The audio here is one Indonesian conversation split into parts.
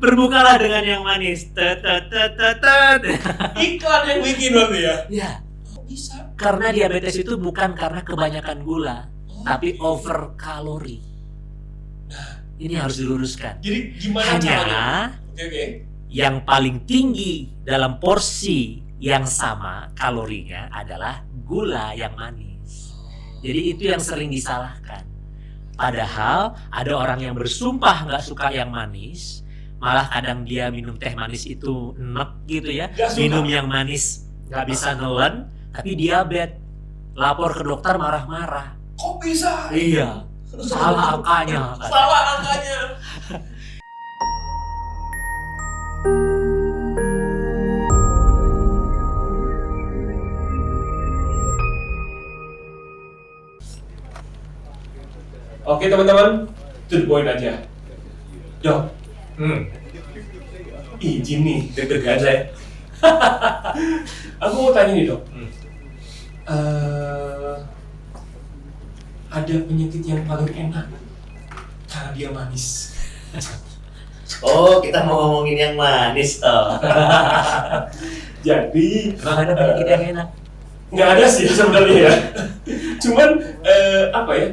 Berbukalah dengan yang manis. Iklan yang bikin berarti ya? Ya, Kok bisa? karena diabetes itu bukan karena kebanyakan gula, tapi over kalori. Ini harus diluruskan. Jadi gimana caranya? Hanya Oke. yang paling tinggi dalam porsi yang sama kalorinya adalah gula yang manis. Jadi itu yang sering disalahkan. Padahal ada orang yang bersumpah nggak suka yang manis, malah kadang dia minum teh manis itu enek gitu ya. Nggak suka. Minum yang manis nggak bisa nelen, tapi diabetes. Lapor ke dokter marah-marah. Kok bisa? Iya, salah angkanya. katanya. Salah angkanya. Oke teman-teman, to the point aja. Dok, izin nih, deg-degan saya. Aku mau tanya nih dok, ada penyakit yang paling enak karena dia manis. Oh, kita mau ngomongin yang manis toh. Jadi Emang ada penyakit yang enak? nggak ada sih sebenarnya ya. Cuman apa ya?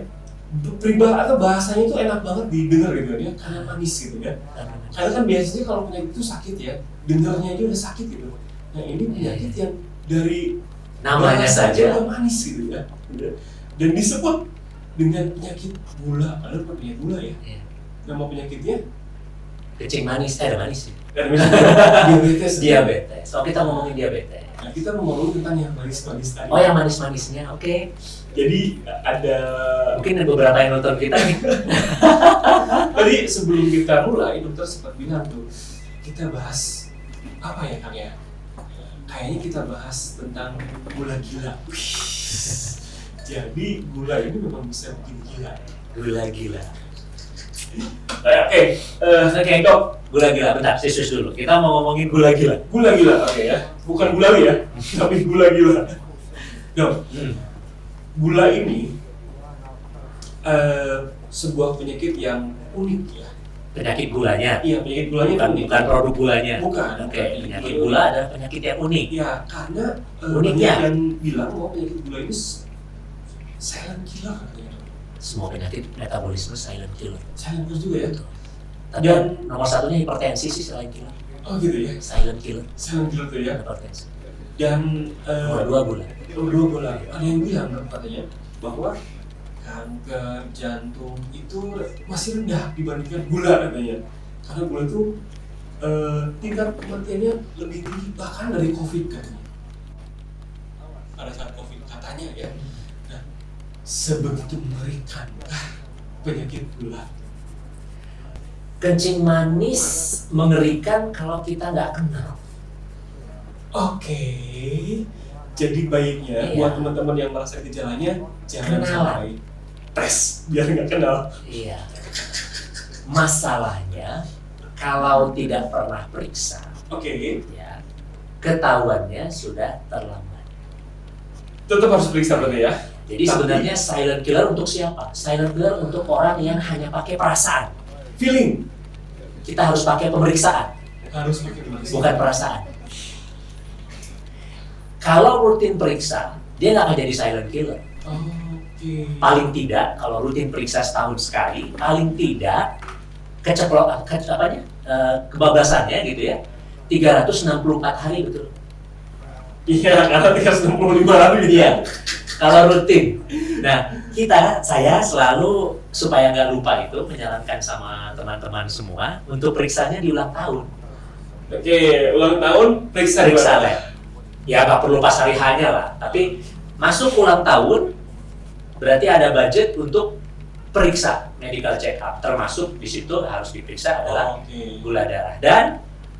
Peribahasa atau bahasanya itu enak banget didengar gitu ya, karena manis gitu ya. Karena kan biasanya kalau penyakit itu sakit ya, dengarnya aja udah sakit gitu. Nah ini penyakit yang dari Namanya bahasa saja. udah manis gitu ya. Dan disebut dengan penyakit gula, padahal bukan penyakit gula ya. Iya. Nama penyakitnya Kencing manis, ada manis sih. diabetes. Diabetes. Oh, kita ngomongin diabetes. Nah, kita mau ngomongin tentang yang manis-manis tadi. Oh, yang manis-manisnya, oke. Jadi ada Mungkin ada beberapa yang nonton kita nih. tadi sebelum kita mulai dokter sempat bilang tuh kita bahas apa ya Kang ya? Kayaknya kita bahas tentang gula gila. Jadi gula ini memang bisa bikin gila. Gula-gila. Oke, dok. Gula-gila, bentar, serius dulu. Kita mau ngomongin gula-gila. Gula gila, oke ya. Bukan gulawi ya, tapi gula gila. Dok, gula ini sebuah penyakit yang unik ya. Penyakit gulanya. Iya, penyakit gulanya Bukan, unik. bukan produk gulanya. Bukan. Oke, penyakit gula adalah penyakit yang unik. Ya, karena Uniknya. banyak yang bilang bahwa penyakit gula ini silent killer katanya. Semua penyakit metabolisme silent killer. Silent killer juga ya. Betul. Tapi Dan- nomor satunya hipertensi sih silent killer. Oh gitu ya. Silent killer, Silent killer tuh ya. hipertensi. Dan Nomor dua gula. dua gula. Ada yang bilang katanya bahwa kanker jantung itu masih rendah dibandingkan gula katanya. Karena gula itu tingkat kematiannya lebih tinggi bahkan dari COVID katanya. Pada saat COVID katanya ya. Nah, sebegitu mengerikan penyakit gula. Kencing manis mengerikan kalau kita nggak kenal. Oke, jadi baiknya Iya. buat teman-teman yang merasa gejalanya jangan Kenalan. sampai tes biar nggak kenal. Iya. Masalahnya kalau tidak pernah periksa, Oke, ya ketahuannya sudah terlambat. tetap harus periksa berarti ya. Jadi Tapi- sebenarnya silent killer untuk siapa? Silent killer untuk orang yang hanya pakai perasaan. Feeling Kita harus pakai pemeriksaan, harus pakai pemeriksaan. bukan perasaan. Kalau rutin periksa, dia nggak akan jadi silent killer. Oke. Paling tidak, kalau rutin periksa setahun sekali, paling tidak kebablasannya gitu ya, 364 hari betul. Iya, karena 365 hari. Iya, kalau rutin. Nah, saya selalu supaya nggak lupa itu menyarankan sama teman-teman semua untuk periksanya di ulang tahun. Oke, ulang tahun periksa di Periksa mana? lab. Ya nggak perlu pas hari hanya lah, tapi masuk ulang tahun berarti ada budget untuk periksa medical check up. Termasuk di situ harus diperiksa adalah Oke. gula darah. Dan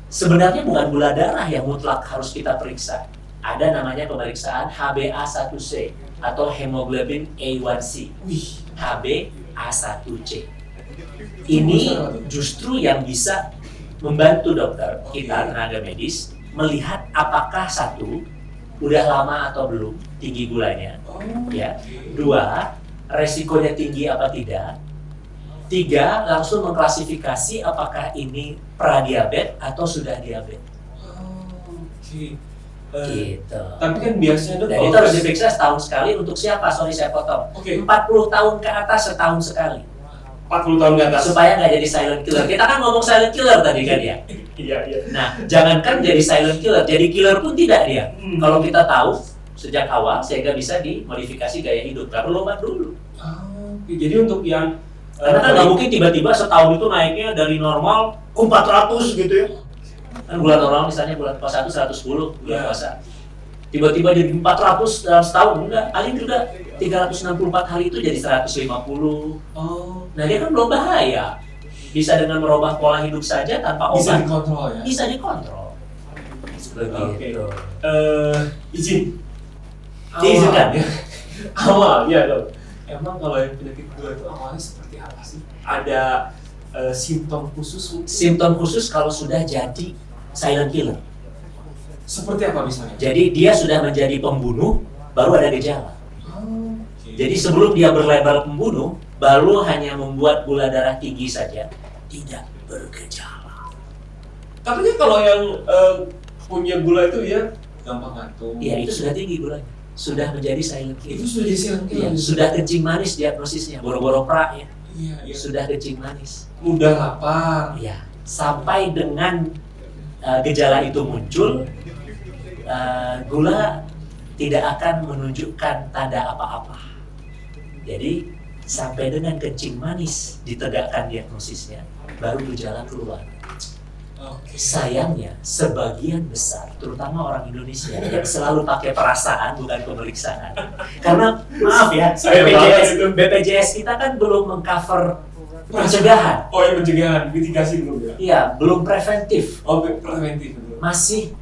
sebenarnya bukan gula darah yang mutlak harus kita periksa. Ada namanya pemeriksaan HbA1c atau hemoglobin A1c. Wih, HbA1c. Ini justru yang bisa membantu dokter kita tenaga medis melihat apakah satu udah lama atau belum tinggi gulanya, oh, ya. oke. Dua, resikonya tinggi apa tidak. 3 langsung mengklasifikasi apakah ini pradiabetes atau sudah diabetes. Oke. Gitu. Tapi kan biasanya Dan itu harus diperiksa setahun sekali untuk siapa? Sorry saya potong. Oke. 40 tahun ke atas setahun sekali. 40 tahun ke atas. Supaya nggak jadi silent killer. Kita kan ngomong silent killer tadi kan ya. Iya. Nah, jangankan jadi silent killer, jadi killer pun tidak dia. Kalau kita tahu sejak awal sehingga bisa dimodifikasi gaya hidup. Nggak perlu obat dulu. Jadi untuk yang Karena kan nggak mungkin tiba-tiba setahun itu naiknya dari normal ke 400 gitu ya. Kan bulan normal misalnya bulan puasa 110 bulan puasa. Tiba-tiba jadi 400 dalam setahun, enggak. Paling juga 364 hari itu jadi 150. Nah dia kan belum bahaya. Bisa dengan merubah pola hidup saja tanpa obat. bisa dikontrol ya. Bisa dikontrol. Begitu. Izin. Diizinkan ya. Awalnya loh. Emang kalau yang penyakit gula itu awalnya seperti apa sih? Ada simptom khusus mungkin? Simptom khusus kalau sudah jadi silent killer. Seperti apa misalnya? Jadi dia sudah menjadi pembunuh, baru ada gejala. Okay. Jadi sebelum dia berlabel pembunuh, baru hanya membuat gula darah tinggi saja, tidak bergejala. Katanya kalau yang punya gula itu ya gampang ngantuk. Iya, itu sudah tinggi gulanya. Sudah menjadi silent Itu killer. sudah jadi silent killer. Iya, sudah kencing manis diagnosisnya, boro-boro pra ya. Iya. Sudah kencing manis. Mudah lapar. Iya, sampai dengan gejala itu muncul, gula tidak akan menunjukkan tanda apa-apa. Jadi sampai dengan kencing manis ditegakkan diagnosisnya, baru gejala keluar. Oke. Sayangnya sebagian besar, terutama orang Indonesia yang selalu pakai perasaan bukan pemeriksaan. Karena maaf ya, Saya banget itu. BPJS kita kan belum mengcover pencegahan. Oh ya pencegahan, mitigasi belum ya? Iya, belum preventif, Oh preventif betul. masih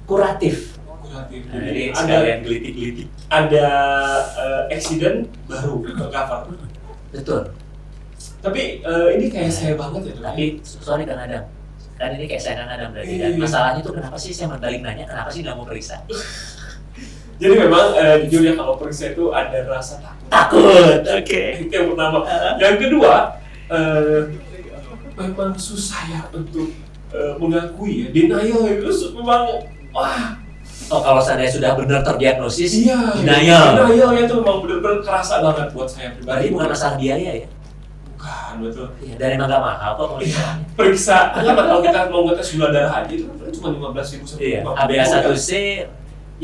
kuratif. Kuratif. Nah, jadi ada sekalian gelitik-gelitik. ada accident baru cover. Betul. Tapi ini kayak saya banget ya. Dok. Tapi sorry Kang Adam, kan ini kayak saya Kang Adam berarti kan. Iya. Masalahnya tuh kenapa sih saya balik nanya kenapa sih nggak mau periksa? Jadi memang jujur ya kalau periksa itu ada rasa takut. Takut, oke. Itu yang pertama. Yang kedua, memang susah ya untuk mengakui ya. Denial itu memang wah. Oh kalau saya sudah benar terdiagnosis, Iya. denial. Denialnya itu memang benar-benar kerasa banget buat saya Berarti pribadi. bukan masalah biaya ya? Bukan betul. Iya, dan emang nggak mahal kok pemeriksaannya. Periksa, kalau kita mau ngetes gula darah aja itu kan cuma 15.000 Iya, HbA1c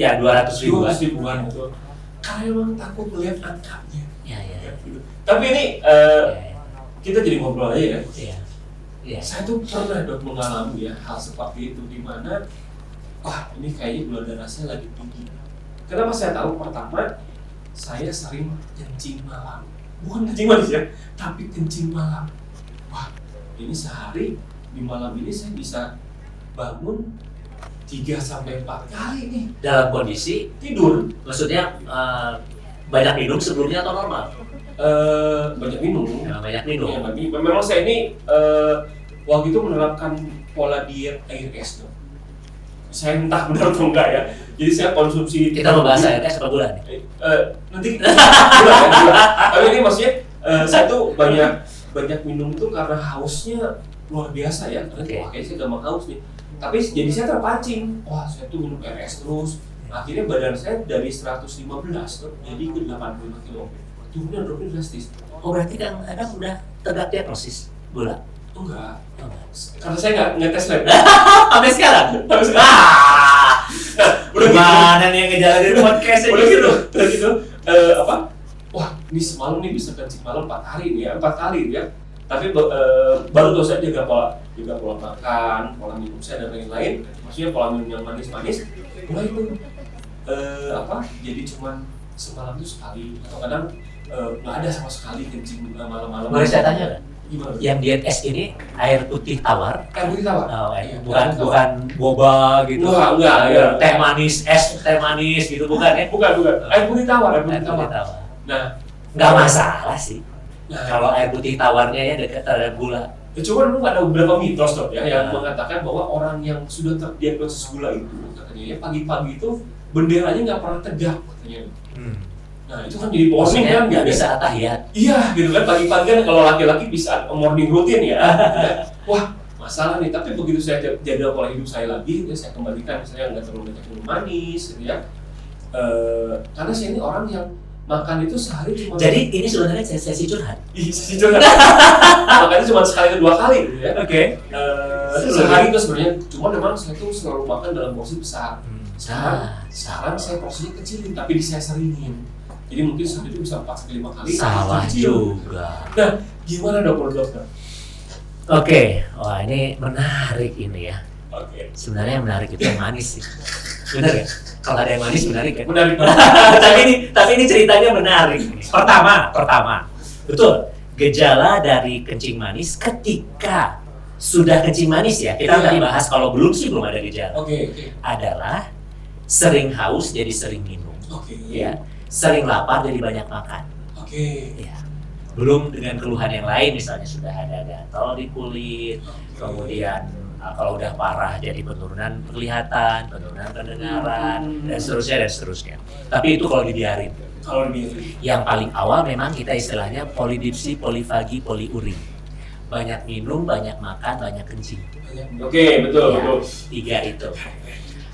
ya 200 ribuan. 200 ribuan itu. Karena emang takut melihat angkanya. Iya, iya. Gitu. Tapi ini kita jadi ngobrol aja ya. Iya. Iya. Saya tuh pernah dok mengalami ya hal seperti itu di mana wah ini kayaknya gula darah saya lagi tinggi. Kenapa saya tahu? Pertama, saya sering kencing malam. Bukan kencing manis ya, tapi kencing malam. Wah, ini sehari di malam ini saya bisa bangun 3-4 kali nih. Dalam kondisi Tidur, maksudnya banyak minum sebelumnya atau normal? banyak minum. Ya, banyak Ya, minum. memang saya ini waktu itu menerapkan pola diet air es dong. Saya entah benar atau enggak ya. Jadi saya konsumsi. Kita membahas air es per bulan nih. Nanti gula. Tapi ini maksudnya saya tuh banyak minum tuh karena hausnya luar biasa ya. Karena Oke. wah kayaknya saya gampang haus nih. Tapi jadi saya terpancing. Wah saya tuh minum air es terus. Akhirnya badan saya dari 115 tuh jadi ke 85 kilo. Turunnya dropnya drastis. Oh berarti Kang Adam udah tegak diagnosis gula? Enggak. Oh, enggak. Karena saya nggak ngetes lab. Sampai sekarang? Sampai sekarang. Udah gimana nih yang ngejalanin podcast Udah gitu. Apa? Wah, ini semalam nih bisa kencing malam 4 hari nih ya, 4 kali ya. Tapi baru tuh saya jaga pola makan, pola minum saya dan lain-lain. Maksudnya pola minum yang manis-manis. Mulai itu jadi cuman semalam tuh sekali atau kadang nggak ada sama sekali kencing malam-malam. Boleh saya tanya nggak? Gimana? Yang diet es ini air putih tawar? Air putih tawar? Oh, Iya, bukan air tawar. bukan boba gitu. Enggak, ya. Teh manis, es teh manis gitu bukan ya? Bukan. Air putih tawar, Air putih tawar. Nah, Nggak masalah sih. nah Kalau air putih tawarnya ya dekat terhadap gula. ya, cuman memang ada beberapa mitos dok ya yang Nah. mengatakan bahwa orang yang sudah terdiagnosis gula itu katanya ya pagi-pagi itu benderanya nggak pernah tegak katanya. Nah itu kan jadi warning Maksudnya kan nggak gitu bisa ya. tahiyat. Iya gitu kan, pagi-pagi kan kalau laki-laki bisa morning routine ya. Wah masalah nih, tapi begitu saya jaga pola hidup saya lagi, ya saya kembalikan misalnya nggak terlalu banyak minum manis gitu ya. Karena saya ini orang yang makan itu sehari cuma. Jadi ini sebenarnya sesi curhat. Iya sesi curhat. Makanya cuma sekali atau 2 kali gitu ya. Oke. Sehari itu sebenarnya, cuma memang saya tuh selalu makan dalam porsi besar. Salah. Sekarang saya porsinya kecilin, tapi saya seringin. Jadi mungkin sehari itu bisa 4-5 kali. Salah kecil. juga. Nah, gimana dokter? Oke, wah ini menarik ini ya. Oke. Sebenarnya yang menarik itu yang manis sih. Benar ya? Kalau ada yang manis menarik kan? Menarik. tapi ini ceritanya menarik. Pertama, betul. Gejala dari kencing manis ketika sudah kencing manis ya. Kita tadi bahas kalau belum sih belum ada gejala. Oke. Adalah sering haus jadi sering minum. Oke. Ya, sering lapar jadi banyak makan. Oke. Ya. Belum dengan keluhan yang lain, misalnya sudah ada gatal di kulit, kemudian kalau udah parah jadi penurunan penglihatan, penurunan pendengaran, dan seterusnya. Tapi itu kalau dibiarin. Kalau dibiarin. Yang paling awal memang kita istilahnya polidipsi, polifagi, poliuri. Banyak minum, banyak makan, banyak kencing. Oke, betul. Ya, 3 itu.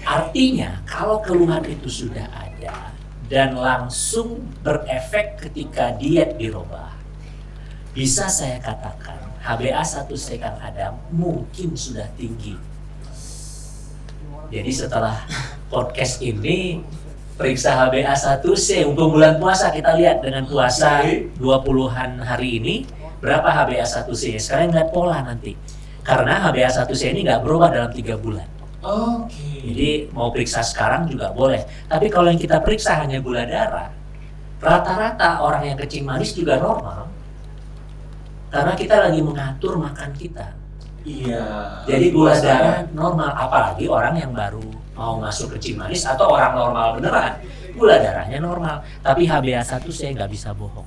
Artinya kalau keluhan itu sudah ada dan langsung berefek ketika diet dirubah, bisa saya katakan HbA1c Kang Adam mungkin sudah tinggi. Jadi setelah podcast ini periksa HbA1c untuk bulan puasa, kita lihat dengan puasa 20-an hari ini berapa HbA1c. Sekarang lihat pola nanti. Karena HbA1c ini nggak berubah dalam 3 bulan. Oke. Jadi mau periksa sekarang juga boleh. Tapi kalau yang kita periksa hanya gula darah, rata-rata orang yang kencing manis juga normal. Karena kita lagi mengatur makan kita. Iya. Jadi gula darah normal, apalagi orang yang baru mau masuk kencing manis atau orang normal beneran, gula darahnya normal. Tapi HbA1c nggak bisa bohong.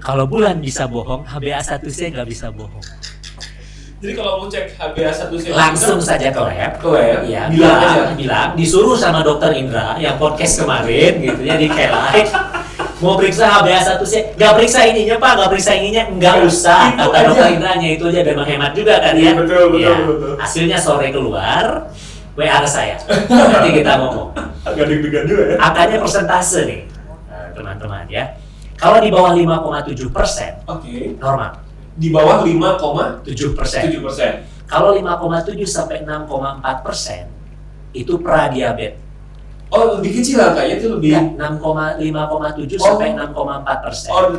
Kalau bulan bisa bohong, HbA1c nggak bisa bohong. Jadi kalau mau cek HbA1c Langsung saja ke lab. Ya, bilang, disuruh sama dokter Indra yang podcast kemarin gitu ya di Kelai. Mau periksa HbA1c, nggak periksa ininya Pak, nggak periksa ininya, nggak usah. Itu Kata aja. dokter Indranya itu aja biar menghemat juga kan ya. Betul. Ya, hasilnya sore keluar, WA ke saya. Nanti kita ngomong. Agak deg-degan juga ya. Angkanya persentase nih, teman-teman ya. Kalau di bawah 5,7% Oke. normal, Di bawah 5,7%. 7%. Kalau 5,7 sampai 6,4% itu pradiabetes. Oh, lebih kecil angkanya itu lebih. Ya, 5,7 sampai 6,4%. Oh,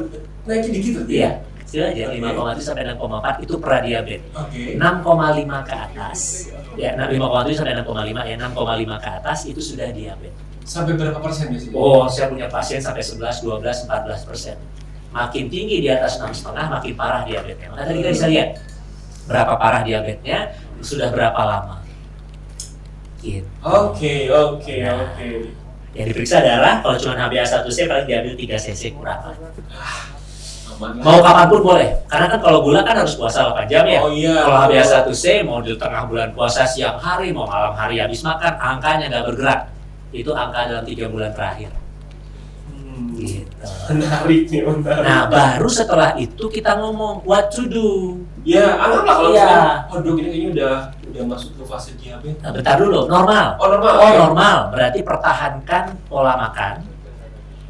naikin dikit tuh. Iya, kecil aja. Oke. 5,7 sampai 6,4 itu pradiabetes. Oke. 6,5 ke atas, ya 5,7 sampai 6,5 ya 6,5 ke atas itu sudah diabetes. Sampai berapa persen biasanya? Oh, saya punya pasien sampai 11, 12, 14%. Makin tinggi di atas 6,5 makin parah diabetesnya. Maka tadi kita bisa lihat berapa parah diabetesnya, sudah berapa lama. Gitu. Oke. Yang diperiksa darah, kalau cuma HbA1c paling diambil 3 cc kurang. Aman. Mau kapanpun boleh, karena kan kalau gula kan harus puasa 8 jam ya. Oh iya. Kalau HbA1c mau di tengah bulan puasa siang hari, mau malam hari habis makan, angkanya nggak bergerak. Itu angka dalam 3 bulan terakhir. Gitu. Menarik nih, menarik. Nah, baru setelah itu kita ngomong what to do. Ya, anggaplah kalau Iya. misalnya, oh dok ini kayaknya udah masuk ke fase diabetes. Nah, bentar dulu, normal. Oh normal. Oh, oke. normal. Berarti pertahankan pola makan.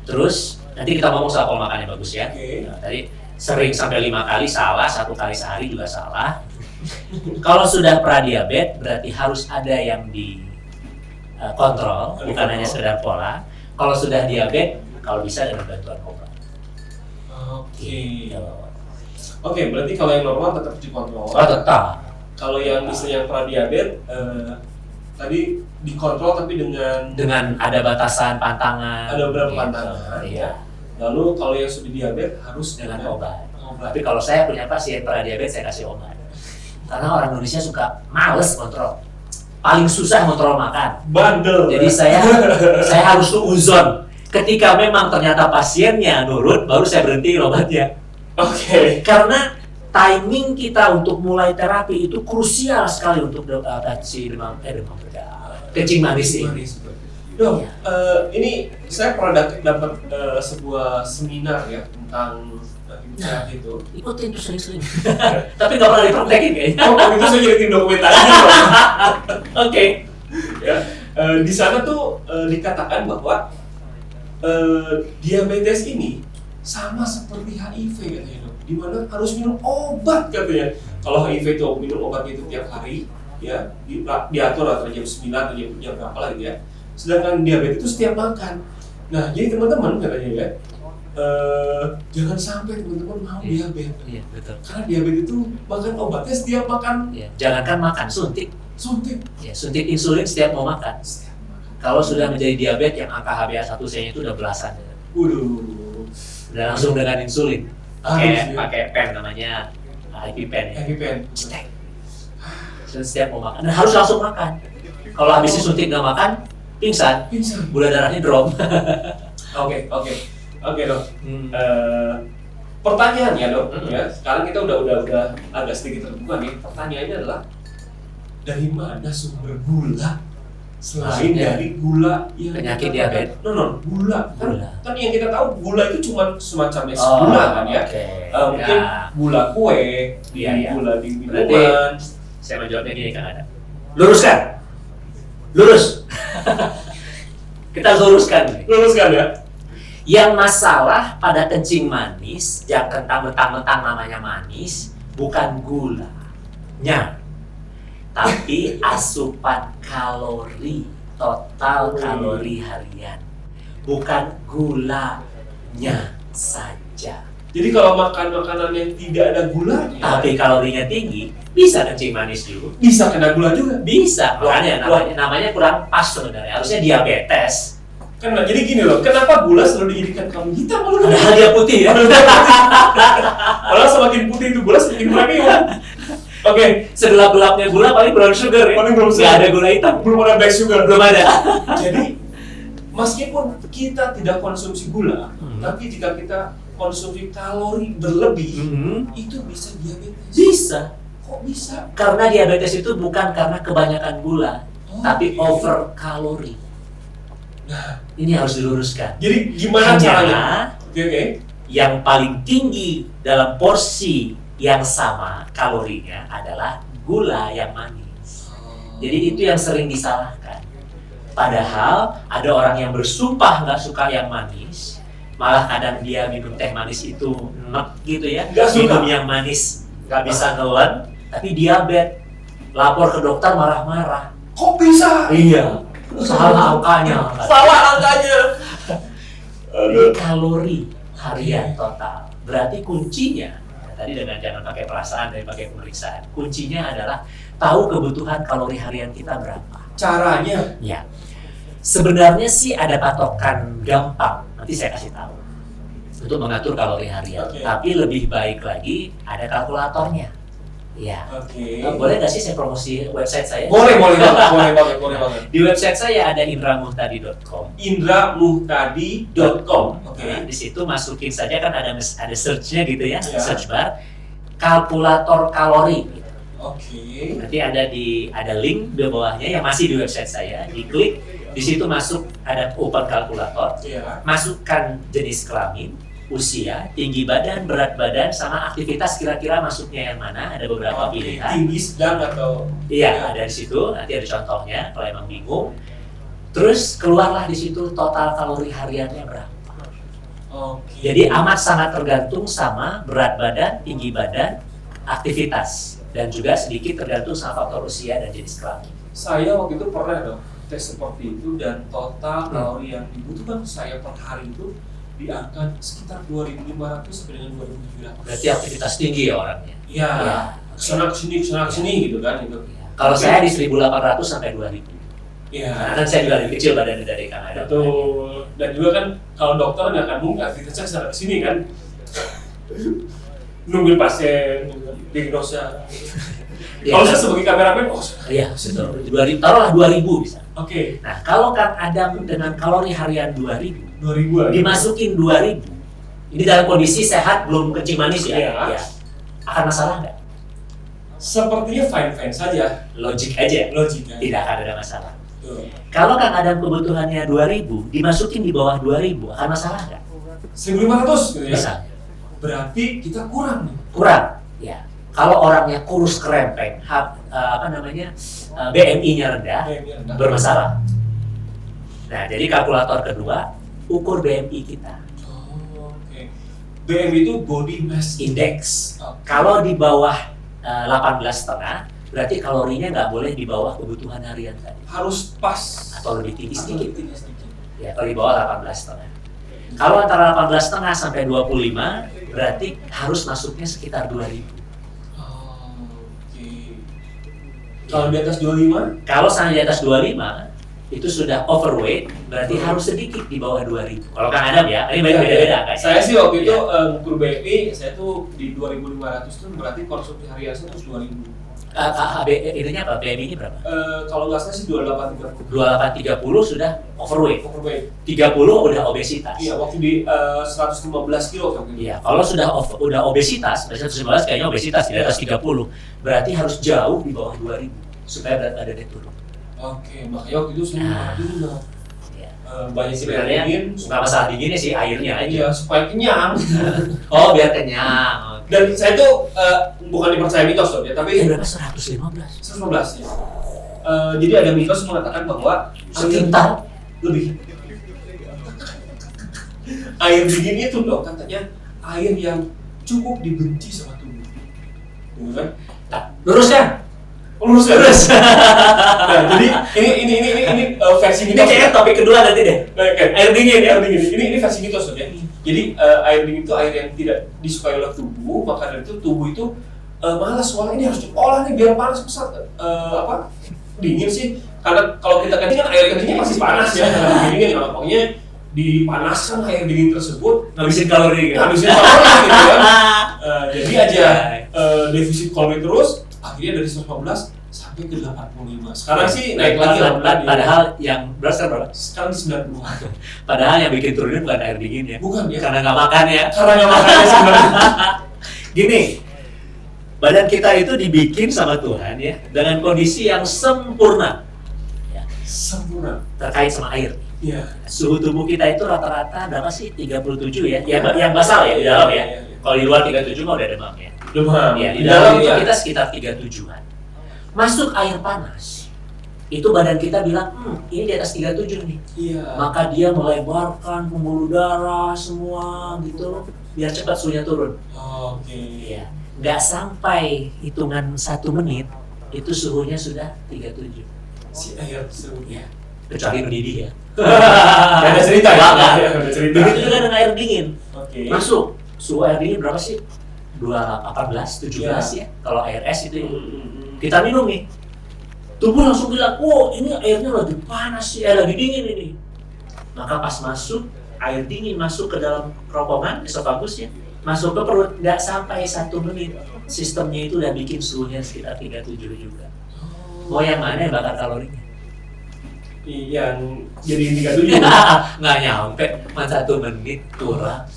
Terus nanti kita ngomong soal pola makan yang bagus ya. Oke. Nah, tadi sering sampai 5 kali salah, 1 kali sehari juga salah. Kalau sudah pradiabetes berarti harus ada yang dikontrol, bukan hanya sekedar pola. Kalau sudah diabetes, kalau bisa dengan bantuan obat. Oke. Gitu. Oke, berarti kalau yang normal tetap dikontrol. Oh, tetap. Kalau yang misalnya yang pradiabetes tadi dikontrol tapi Dengan ada batasan pantangan. Ada beberapa Gitu. pantangan. Iya. Lalu kalau yang sudah diabetes harus Dengan obat. obat. Tapi kalau saya punya pasien pradiabetes, saya kasih obat. Karena orang Indonesia suka males kontrol. Paling susah kontrol makan. Bandel. Jadi saya harus uzon. Ketika memang ternyata pasiennya nurut, baru saya berhenti obatnya. Oke. Karena timing kita untuk mulai terapi itu krusial sekali untuk si demam berdarah, kencing manis ini. Dok, Iya. ini saya pernah dapat sebuah seminar ya tentang hidup sehat itu. Ikutin tuh sering-sering. Tapi nggak pernah dipraktekin kayaknya. Oh, waktu itu saya jadi tim dokumentasi Dok. Oke. Ya, di sana tuh dikatakan bahwa diabetes ini sama seperti HIV katanya Dok, di mana harus minum obat katanya. Kalau HIV itu minum obatnya itu tiap hari, ya diatur antara jam 9 atau jam berapa lah gitu ya. Sedangkan diabetes itu setiap makan. Nah, jadi teman-teman katanya ya, jangan sampai teman-teman mau diabetes. Iya, betul. Karena diabetes itu makan obatnya setiap makan Iya. Jangankan makan, suntik. suntik. Ya, suntik insulin setiap mau makan. Setiap makan. Kalau sudah menjadi diabetes yang angka HbA1c-nya itu udah belasan. Waduh. Udah langsung dengan insulin. Harus, ya. Pakai pen namanya EpiPen ya. EpiPen. Cetek. Dan setiap mau makan dan harus langsung makan. Kalau habis suntik nggak makan, pingsan, Pingsan. gula darahnya drop. Oke, Dok. Pertanyaannya Dok, ya. Sekarang kita udah agak sedikit terbuka nih. Pertanyaannya adalah dari mana sumber gula selain Maksudnya? dari gula yang Penyakit kita- diabetes? Gula. Gula. Kan yang kita tahu gula itu cuma semacam es gula kan ya. Oke. Mungkin Ya, gula kue, Iya. gula di Berarti- minuman. saya menjawabnya gini Kang Adam. Luruskan. Lurus. Kita luruskan nih. Luruskan ya. Yang masalah pada kencing manis, yang mentang-mentang namanya manis, bukan gulanya, tapi asupan kalori, total kalori harian, bukan gulanya saja. Jadi kalau makan makanan yang tidak ada gulanya, Tapi kalorinya tinggi, bisa kencing manis juga. bisa kena gula juga. Bisa, Loh, makanya loh. namanya kurang pas sebenarnya. Harusnya diabetes. Karena jadi gini loh, kenapa gula selalu dijadikan kambing hitam? Padahal dia putih ya. Padahal semakin putih itu gula semakin premium. Oke, Segelap-gelapnya gula paling brown sugar ya. Paling brown sugar. Nggak ada gula hitam. belum ada black sugar. Belum ada. Jadi meskipun kita tidak konsumsi gula, Hmm. tapi jika kita konsumsi kalori berlebih, Hmm. itu bisa diabetes. Bisa. Kok bisa? Karena diabetes itu bukan karena kebanyakan gula, Oh, tapi oke. over kalori. Nah, Ini harus diluruskan. jadi gimana caranya? Hanya Oke. yang paling tinggi dalam porsi yang sama kalorinya adalah gula yang manis. Jadi itu yang sering disalahkan. Padahal ada orang yang bersumpah nggak suka yang manis, malah kadang dia minum teh manis itu enek gitu ya. Nggak suka. Minum yang manis nggak bisa nelen, tapi diabetes. Lapor ke dokter marah-marah. Kok bisa? Iya, salah angkanya. Salah angkanya. Ini kalori harian total. Berarti kuncinya, tadi dengan jangan pakai perasaan dan pakai pemeriksaan. Kuncinya adalah tahu kebutuhan kalori harian kita berapa. Caranya? Ya, sebenarnya sih ada patokan gampang. Nanti saya kasih tahu untuk mengatur kalori harian. Oke. Tapi lebih baik lagi ada kalkulatornya. Ya. Oke. Boleh nggak sih saya promosi website saya? Boleh banget. Di website saya ada indramuhtadi.com. indramuhtadi.com. Oke. Nah, di situ masukin saja kan ada search-nya gitu ya, Ya. search bar kalkulator kalori. Gitu. Oke. Nanti ada link di bawahnya yang masih di website saya, diklik di situ masuk ada open kalkulator, Ya. masukkan jenis kelamin, usia, tinggi badan, berat badan, sama aktivitas kira-kira masuknya yang mana, ada beberapa Oke. pilihan. Tinggi, sedang atau? Iya, ada di situ, nanti ada contohnya kalau emang bingung. Terus keluarlah di situ total kalori hariannya berapa. Oke. Jadi amat sangat tergantung sama berat badan, tinggi badan, aktivitas, dan juga sedikit tergantung sama faktor usia dan jenis kelamin. Saya waktu itu pernah dong tes seperti itu dan total kalori yang dibutuhkan saya per hari itu di angka sekitar 2.500 sampai dengan 2.700. Berarti aktivitas tinggi ya orangnya. Iya. Ya. Kesana kesini gitu kan itu. Kalau saya di 1.800 sampai 2.000. Iya. Nah, kan saya juga lebih kecil badannya dari Kang Adam. Betul. Dan juga kan kalau dokter nggak akan mungkin aktivitasnya kesana kesini kan. Nungguin pasien, diagnosa. Ya, Kalau saya sebagai kameramen, oh, iya, betul. 2.000, taruhlah 2.000 bisa. oke, Nah, kalau Kang Adam dengan kalori harian 2.000, 2.000 dimasukin 2.000, ini dalam kondisi sehat belum kencing manis ya, Iya. ya. Akan masalah nggak? Sepertinya fine-fine saja, Logik aja, logiknya. tidak akan ada masalah. Kalau Kang Adam kebutuhannya 2.000, dimasukin di bawah 2.000, akan masalah nggak? 1.500 gitu ya. Bisa. Berarti kita kurang nih. Kurang, ya. Kalau orangnya kurus kerempeng, BMI-nya rendah, bermasalah. Nah, jadi kalkulator kedua, ukur BMI kita. Oh, oke. BMI itu body mass Index. Kalau di bawah 18,5, berarti kalorinya nggak boleh di bawah kebutuhan harian tadi. Harus pas Atau lebih tinggi atau sedikit. tinggi sedikit. Ya, kalau di bawah 18,5. Kalau antara 18,5 sampai 25, berarti harus masuknya sekitar 2.000. Oh, oke. Kalau di atas 25? Kalau sampai di atas 25, itu sudah overweight, berarti harus sedikit di bawah 2.000. Kalau Kang Adam ya, ini beda-beda kan? Saya sih waktu itu Ya. ngukur BMI, saya tuh di 2.500 tuh berarti konsumsi harian saya terus 2.000. Ininya apa? BMI-nya berapa? Kalau nggak salah sih 2830. 2830 sudah overweight. Overweight. 30 udah obesitas. Iya, waktu di 115 kilo waktu itu. Iya, kalau sudah udah obesitas, 115 kayaknya obesitas di atas 30, berarti harus jauh di bawah 2.000 supaya berat badannya turun. Oke, makanya waktu itu saya perhatiin juga. Ya. Banyak sih Sebenarnya dingin. nggak masalah dinginnya sih, airnya aja. Iya, supaya kenyang. Oh, biar kenyang. Dan saya tuh bukan dipercaya mitos loh ya, tapi Berapa? 115. 115 ya. Jadi ada mitos mengatakan bahwa Sekitar lebih air dingin itu loh katanya air yang cukup dibenci sama tubuh. Gitu kan? Nah, lurus ya? Lurus ya? Lurus. Nah, jadi ini versi Ini mitos. kayaknya topik kedua nanti deh. Oke. Air dingin ya? Air dingin. Ini versi mitos loh ya. Jadi air dingin itu air yang tidak disukai oleh tubuh, maka dari itu tubuh itu malas, wah ini harus diolah nih biar panas pesat. Dingin sih, karena kalau kita kencing kan air kencingnya masih panas ya, karena dingin ya, pokoknya dipanaskan air dingin tersebut, Ngabisin kalori kan? habisin kalori gitu kan. Jadi aja defisit kalori terus, akhirnya dari 115 sampai ke 85. Sekarang sih naik lagi lah. Padahal yang beras kan berapa? Sekarang di 90. Padahal yang bikin turunin bukan air dingin ya. Bukan ya? Karena nggak makan ya. Karena nggak makannya sebenarnya. Gini, badan kita itu dibikin sama Tuhan ya dengan kondisi yang sempurna ya, Sempurna. terkait sama air. Iya. Suhu tubuh kita itu rata-rata berapa sih? 37 ya. Yang basal ya di dalam ya. Iya. Kalau di luar 37 mah udah demam ya. Demam. Ya, di dalam itu kita sekitar 37-an. Masuk air panas. Itu badan kita bilang, ini di atas 37 nih. Iya. Maka dia melebarkan pembuluh darah semua gitu biar cepat suhunya turun. Oke. Iya. Nggak sampai hitungan 1 menit itu suhunya sudah 37. Si air seru. Ya. Kecuali mendidih ya. Gak ada cerita ya? Nggak. Gak ada cerita. Begitu juga dengan air dingin. Oke. Masuk suhu air dingin berapa sih? 18, 17 ya. Kalau air es itu ya. Kita minum nih. Tubuh langsung bilang, oh ini airnya lagi panas sih, lagi dingin ini. Maka pas masuk, air dingin masuk ke dalam kerongkongan, esophagus ya, masuk ke perut, nggak sampai 1 menit. Sistemnya itu udah bikin suhunya sekitar 37 juga. Mau yang mana yang bakar kalorinya? Yang jadi 37. Nggak nyampe, cuma 1 menit kurang.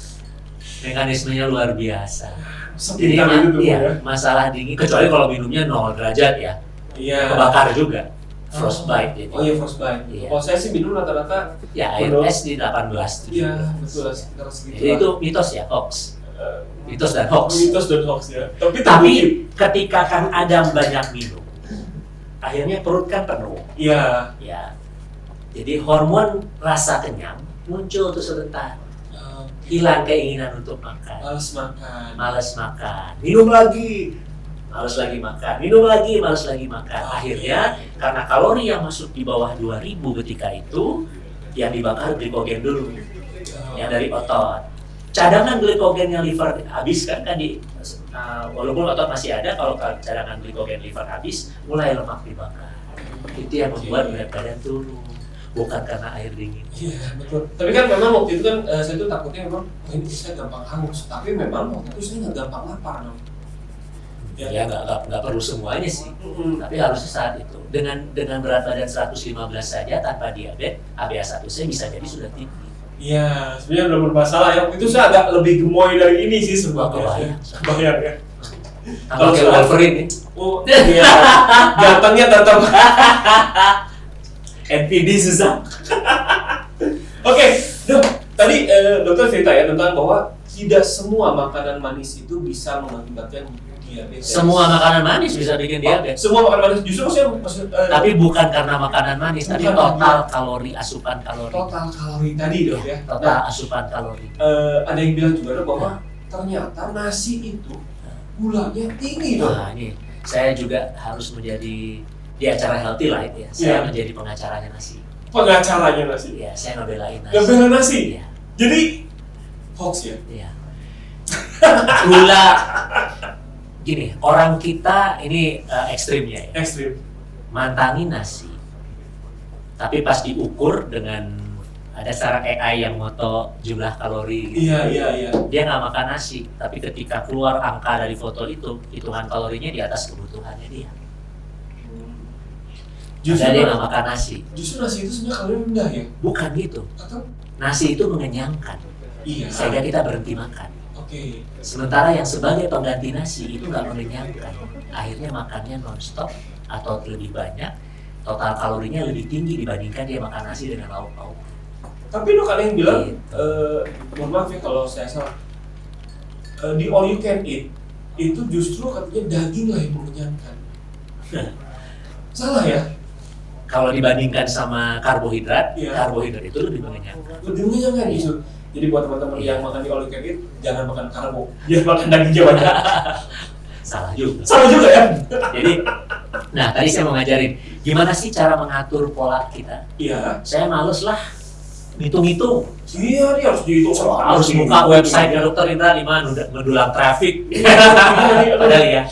Mekanismenya luar biasa. Jadi Sepintar itu tuh iya, ya. masalah dingin, kecuali kalau minumnya 0 derajat ya, Iya. kebakar juga. Frostbite jadi. Oh iya frostbite. Iya. Kalau saya sih minum rata-rata. Ya air Betul. es di 18 tuh. Iya betul sekitar segitu. Jadi itu mitos ya, hoax. Mitos dan hoax. Mitos dan hoax ya. Tapi Tapi ketika Kang Adam banyak minum, akhirnya perut kan penuh. iya. Ya. Jadi hormon rasa kenyang muncul tuh sebentar. Hilang keinginan untuk makan. Males makan. Malas makan. Minum lagi. Males lagi makan. Minum lagi, males lagi makan. Akhirnya karena kalori yang masuk di bawah 2000 ketika itu, yang dibakar glikogen dulu. Yang dari otot. Cadangan glikogen yang liver habis kan walaupun otot masih ada, kalau cadangan glikogen liver habis, mulai lemak dibakar. Itu yang membuat berat badan turun, bukan karena air dingin. Iya betul. Tapi kan memang waktu itu kan saya tuh takutnya memang ini saya gampang hangus. Tapi memang waktu itu saya nggak gampang lapar. Ya nggak perlu semuanya sih. Tapi harusnya saat itu dengan berat badan 115 saja tanpa diabetes, HbA1c bisa jadi sudah tinggi. Iya, sebenarnya udah bermasalah ya. Itu saya agak lebih gemoy dari ini sih Kebayang. Bayar ya. Kalau kayak Wolverine nih. Oh iya, gantengnya tetap. NPD susah. Oke, Dok. Tadi dokter cerita ya tentang bahwa tidak semua makanan manis itu bisa mengakibatkan diabetes. Semua makanan manis bisa bikin diabetes. Semua makanan manis justru maksud Tapi bukan karena makanan manis, tapi Bukan, total iya. kalori, asupan kalori. total kalori tadi dok ya. Total asupan kalori. Ada yang bilang juga dok bahwa ternyata nasi itu gulanya tinggi dok. Nah, ini saya juga harus menjadi di acara Healthy Life ya. Saya Iya. menjadi pengacaranya nasi. Pengacaranya nasi. Ya, saya ngebelain nasi. Ngebela nasi. Iya. Jadi hoax ya. Iya. Gula gini, orang kita ini ekstrimnya ya. Ekstrim. Mantangi nasi. Tapi pas diukur dengan ada sekarang AI yang moto jumlah kalori gitu. Iya. Dia nggak makan nasi, tapi ketika keluar angka dari foto itu, hitungan kalorinya di atas kebutuhannya dia. Justru Dia nggak makan nasi. Justru nasi itu sebenarnya kalori rendah ya. Bukan gitu. Atau Nasi itu mengenyangkan, iya. sehingga kita berhenti makan. Oke. Sementara yang sebagai pengganti nasi itu nggak mengenyangkan. Akhirnya makannya non-stop atau lebih banyak, total kalorinya lebih tinggi dibandingkan dia makan nasi dengan lauk-lauk. Tapi dok ada yang bilang, Gitu. mohon maaf ya kalau saya salah, di all you can eat itu justru katanya daging lah yang mengenyangkan. Salah ya? Kalau dibandingkan sama karbohidrat, Iya. karbohidrat itu lebih mengenyangkan. Lebih mengenyangkan Iya. justru. Jadi buat teman-teman Iya. yang makan di all you can eat, jangan makan karbo, jangan makan dagingnya banyak. Salah juga. Sama juga ya? Jadi, nah tadi saya mau ngajarin gimana sih cara mengatur pola kita. Iya. Saya males lah hitung-hitung. Iya, dia harus dihitung sama Harus buka website Dokter Indra Lima mendulang traffic. Iya. Padahal ya.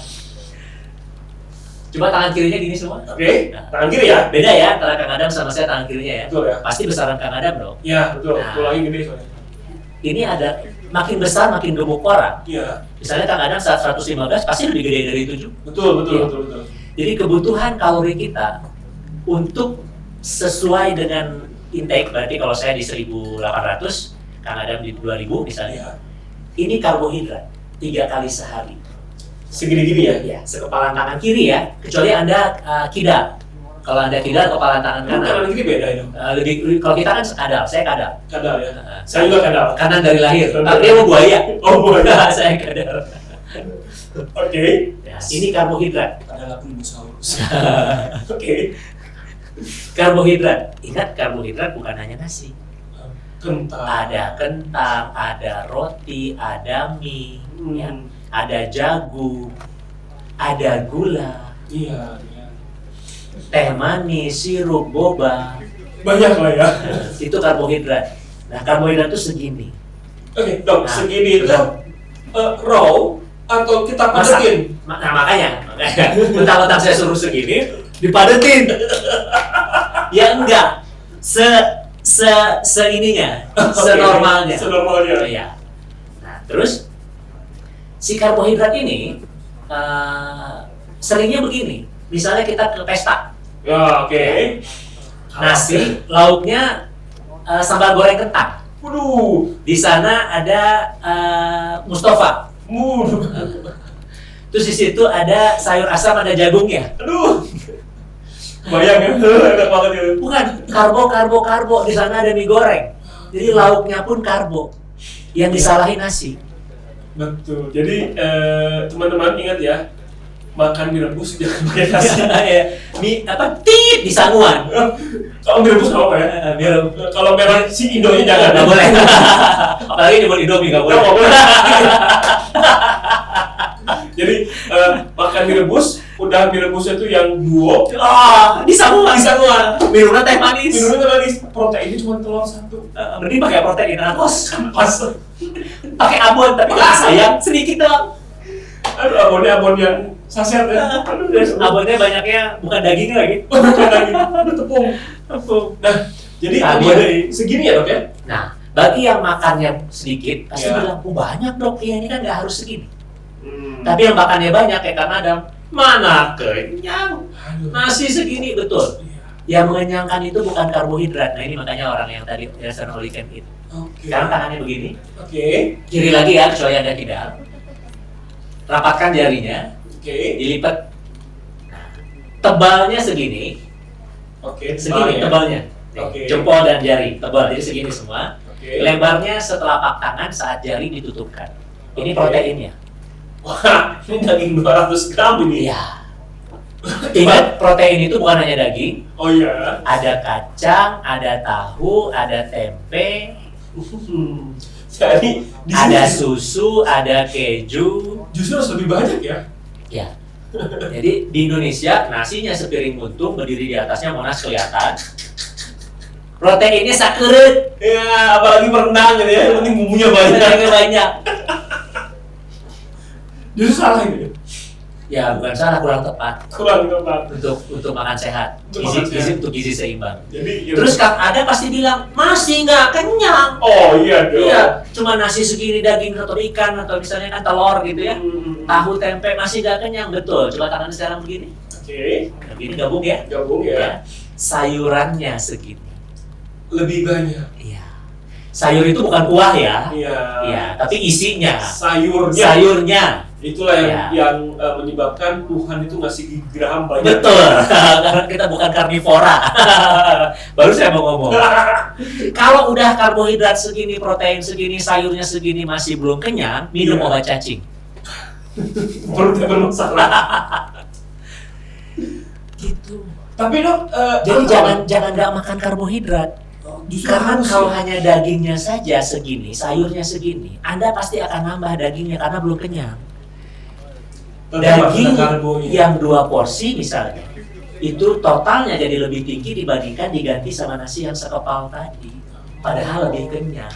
Coba tangan kirinya gini semua. Oke, tangan kiri ya? Beda ya antara Kang Adam sama saya tangan kirinya ya. Betul ya? Pasti besaran Kang Adam dong. Iya, betul. Nah. Tulangnya gede soalnya. Ini ada makin besar makin gemuk orang. Iya. Misalnya Kang Adam saat 115 pasti lebih gede dari itu juga. Betul. Iya. Betul. Jadi kebutuhan kalori kita untuk sesuai dengan intake, berarti kalau saya di 1800, Kang Adam di 2000 misalnya. Iya. Ini karbohidrat 3 kali sehari. Segini-gini ya? Ya, sekepalan tangan kiri ya, kecuali Anda kidal. Kalau Anda kidal, kepalan tangan Kanan kanan. kiri beda itu. Kalau kita kan kadal, saya kadal. Kadal ya? Saya juga kadal. Kanan dari lahir. Kanan. Tapi dia mau buaya. Oh, buaya. Saya kadal. Oke. Ya, ini karbohidrat. Adalah Bulbosaurus. Oke. Karbohidrat. Ingat, karbohidrat bukan hanya nasi. Kentang. Ada kentang, ada roti, ada mie, ya, Hmm. ada jagung, ada gula, Iya. teh manis, sirup, boba. Banyak lah ya. Itu karbohidrat. Nah, karbohidrat itu segini. Oke, dok, Nah, segini itu betul. raw atau kita Masak. padetin? Nah, makanya mentang-mentang saya suruh segini, dipadetin. Ya enggak. Ininya, senormalnya. Senormalnya. Iya. Nah, terus si karbohidrat ini seringnya begini. Misalnya kita ke pesta, Ya, oke. nasi, lauknya sambal goreng kentang. Waduh. Di sana ada Mustafa. Terus di situ ada sayur asam, ada jagungnya. Aduh. Bayang ya, enak banget ya. Bukan karbo. Di sana ada mie goreng. Jadi lauknya pun karbo. Yang disalahin nasi. Betul. Jadi teman-teman ingat ya, makan mie rebus jangan pakai nasi. Ya, mie apa? Tit di sanguan. Kalau mie rebus nggak apa ya? Kalau merah si Indonya jangan. Nggak boleh. Apalagi di Indomie nggak boleh. Nggak boleh. Jadi makan mie rebus, udah mie rebusnya tuh yang duo. Di sanguan. Di sanguan. Minumnya teh manis. Minumnya manis. Proteinnya cuma telur satu. Mending pakai protein nakos. Pas. Pakai abon tapi nggak sayang sedikit dong. Aduh, abon yang saset ya. Aduh, Abonnya banyaknya bukan daging lagi. bukan lagi. Aduh, tepung. Nah, jadi Tadi. segini ya dok ya? Nah, bagi yang makannya sedikit pasti Ya. bilang, oh banyak dok. Iya, ini kan nggak harus segini. Tapi yang makannya banyak kayak Kang Adam, mana kenyang? Aduh. Nasi segini betul. Iya. Yang mengenyangkan itu bukan karbohidrat. Nah ini makanya orang yang tadi restoran all you can eat. Oke. Sekarang tangannya begini, Oke. kiri lagi ya, kecuali Anda tidak. Rapatkan jarinya, Oke. dilipat. Nah, tebalnya segini, Oke, Segini ya. tebalnya. Nih, Oke. jempol dan jari tebal, jadi segini semua. Oke. Lebarnya setelapak tangan saat jari ditutupkan. Ini Oke. proteinnya. Wah, ini daging 200 gram ini. Iya. Ingat, protein itu bukan hanya daging, Oh iya. ada kacang, ada tahu, ada tempe, Jadi di ada sini susu, ada keju. justru harus lebih banyak ya. Ya. Jadi di Indonesia nasinya sepiring buntung, berdiri di atasnya Monas kelihatan. Proteinnya sakeureut, Ya, apalagi berenang gitu ya. Yang penting bumbunya banyak. proteinnya banyak. Justru salah ini. Ya bukan salah, kurang tepat Kurang tepat. untuk makan sehat. Untuk makan sehat. Untuk gizi seimbang. Jadi Terus Kang Ada pasti bilang masih nggak kenyang. oh iya dong. Iya, cuma nasi segini daging atau ikan atau misalnya kan telur gitu ya. Tahu tempe masih nggak kenyang, betul. Coba tangan sekarang begini. Oke, Begini gabung ya. gabung ya. Ya. Sayurannya segini. Lebih banyak. Iya. Sayur itu bukan kuah ya. Iya. Iya, tapi isinya. Sayurnya. Sayurnya. Itulah yang Iya. yang menyebabkan Tuhan itu ngasih gram banyak. Betul. Karena kita bukan karnivora. Baru saya mau ngomong. Kalau udah karbohidrat segini, protein segini, sayurnya segini masih belum kenyang, minum Iya. obat cacing. Perutnya bermasalah. Gitu. Tapi dok, Jadi apa? jangan nggak makan karbohidrat. Justru Karena harus kalau ya. hanya dagingnya saja segini, sayurnya segini, Anda pasti akan nambah dagingnya karena belum kenyang. Tetap Daging ada karbo ya. yang 2 porsi misalnya, itu totalnya jadi lebih tinggi dibandingkan diganti sama nasi yang sekepal tadi. Padahal lebih kenyang.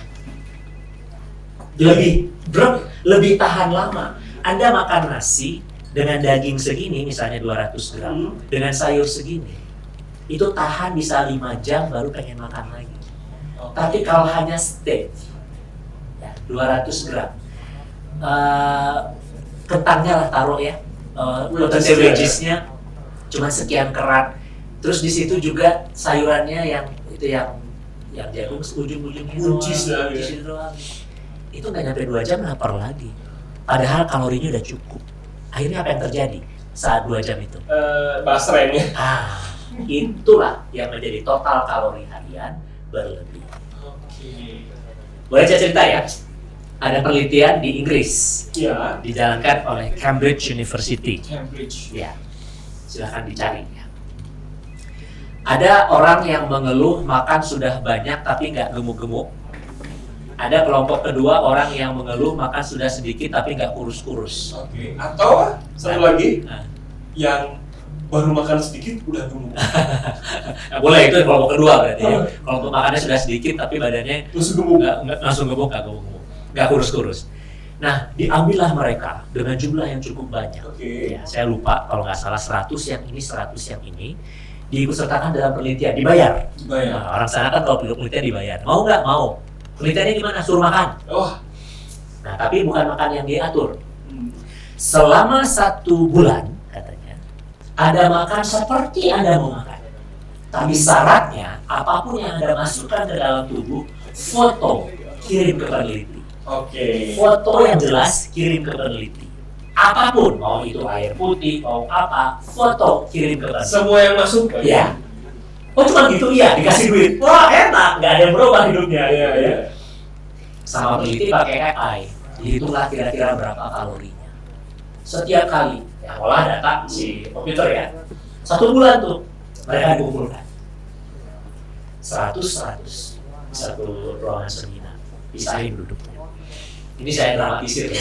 Lebih tahan lama. Anda makan nasi dengan daging segini, misalnya 200 gram, dengan sayur segini, itu tahan bisa 5 jam baru pengen makan lagi. Tapi kalau hanya steak, ya, 200 gram, kentangnya lah taruh ya, Wedges-nya wedgesnya cuma sekian kerat. Terus di situ juga sayurannya yang itu yang jagung ujung-ujungnya Buncis doang, dah, buncis ya. itu doang. Itu nggak nyampe 2 jam lapar lagi. Padahal kalorinya udah cukup. Akhirnya apa yang terjadi saat 2 jam itu? Basreng ya. Itulah yang menjadi total kalori harian berlebih. Oke. Boleh saya cerita ya? Ada penelitian di Inggris Ya. dijalankan oleh Cambridge University. Cambridge. Ya, silahkan dicari ya. Ada orang yang mengeluh makan sudah banyak tapi nggak gemuk-gemuk. Ada kelompok kedua orang yang mengeluh makan sudah sedikit tapi nggak kurus-kurus. Oke. Atau satu lagi Nah, yang baru makan sedikit udah gemuk. nah, boleh itu kelompok kedua berarti ya. Kelompok makannya sudah sedikit tapi badannya Terus gemuk. nggak langsung gemuk, nggak kurus-kurus. Nah, diambillah mereka dengan jumlah yang cukup banyak. Oke. Ya, saya lupa kalau nggak salah 100 yang ini, 100 yang ini diikutsertakan dalam penelitian, dibayar. Dibayar. Nah, orang sana kan kalau penelitian dibayar. Mau nggak? Mau. Penelitiannya gimana? Suruh makan. Oh. Nah, tapi bukan makan yang diatur. Hmm. Selama 1 bulan, katanya, Anda makan seperti Anda mau makan. Tapi syaratnya, apapun yang Anda masukkan ke dalam tubuh, foto, kirim ke peneliti. Oke. Foto yang jelas, kirim ke peneliti. Apapun, mau itu air putih, mau apa, foto, kirim ke peneliti. Semua yang masuk. Ya. Oh cuma gitu, iya, dikasih duit. Wah enak, nggak ada yang berubah hidupnya. Iya, iya. Sama peneliti pakai AI, dihitunglah kira-kira berapa kalorinya. Setiap kali, yang olah data si komputer ya, 1 bulan tuh, mereka dikumpulkan. 100 satu ruangan seminar, pisahin duduknya. Ini saya dramatisir ya.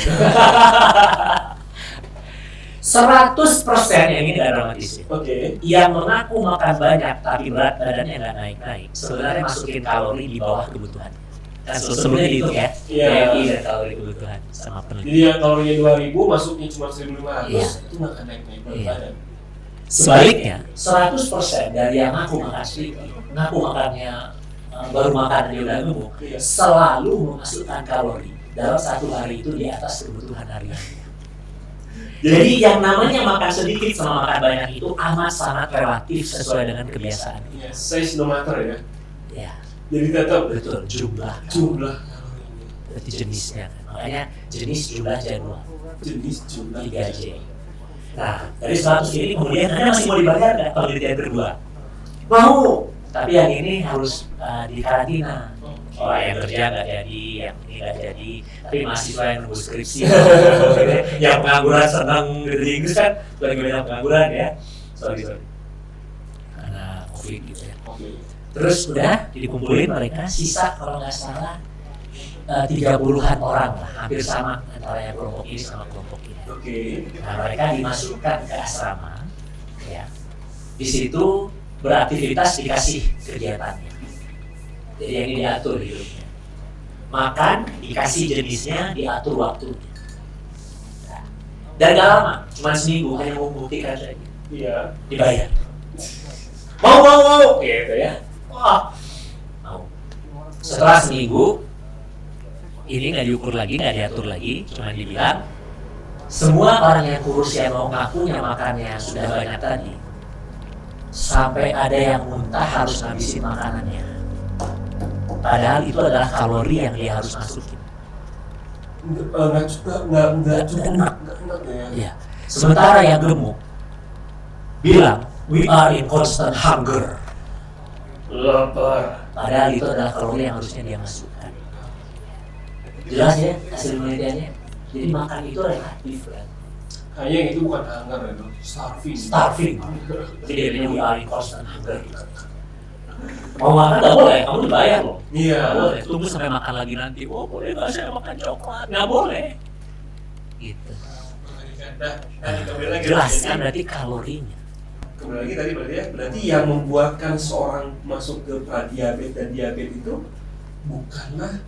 100% yang ini nggak dramatisir. Oke. Yang mengaku makan banyak tapi berat badannya nggak naik-naik, sebenarnya masukin kalori di bawah kebutuhan. Kan sebelumnya dihitung ya, Iya. BMI dan kalori kebutuhan sama penelitian. Jadi yang kalorinya 2000 masuknya cuma 1500 Iya. itu nggak akan naik-naik berat Iya. badan. Sebaliknya, 100% dari yang ngaku makan sedikit, ngaku makannya baru makan dia udah gemuk, Iya. selalu memasukkan kalori dalam 1 hari itu di atas kebutuhan harian. Jadi yang namanya makan sedikit sama makan banyak itu amat sangat relatif sesuai dengan kebiasaan. Iya, size no matter ya. Ya, Jadi tetap betul, jumlah jumlah berarti jenisnya. Makanya jenis jumlah jadwal jenis jumlah 3J. Nah, dari 100 ini kemudian Anda masih mau dibayar nggak penelitian kedua? Mau, tapi yang ini harus di karantina. Oh, yang kerja nggak jadi, yang ini nggak jadi. Tapi mahasiswa yang nunggu skripsi, yang pengangguran senang gitu. Di Inggris kan lagi banyak pengangguran ya. Sorry. Karena COVID gitu ya. Terus udah dikumpulin mereka, sisa kalau nggak salah 30-an orang lah, hampir sama antara yang kelompok ini sama kelompok ini. Nah, mereka dimasukkan ke asrama, ya. Di situ beraktivitas dikasih kegiatannya. Jadi yang ini diatur hidupnya. Makan dikasih jenisnya, diatur waktunya. Nah, dan gak lama, cuma seminggu, hanya mau membuktikan saja. Iya. Dibayar. Mau, gitu ya. Wah, mau. Setelah seminggu, ini nggak diukur lagi, nggak diatur lagi, cuma dibilang semua orang yang kurus yang mau ngakunya makannya sudah banyak tadi, sampai ada yang muntah harus ngabisin makanannya. Padahal itu adalah kalori yang dia harus masukin. Nggak cukup enak ya. Iya. Sementara yang gemuk bilang we are in constant hunger. Lapar. Padahal itu adalah kalori yang harusnya dia masukkan. Jelas ya hasil penelitiannya. Jadi makan itu relatif kan. Kayaknya itu bukan hunger itu, Starving. Jadi dia we are in constant hunger. Mau makan nggak boleh, kamu dibayar loh. Iya. Nggak boleh. Tunggu sampai makan lagi nanti. Oh boleh nggak saya makan coklat? Nggak boleh. Gitu. Jelaskan berarti kalorinya. Kembali lagi tadi berarti yang membuatkan seorang masuk ke pradiabetes dan diabetes itu bukanlah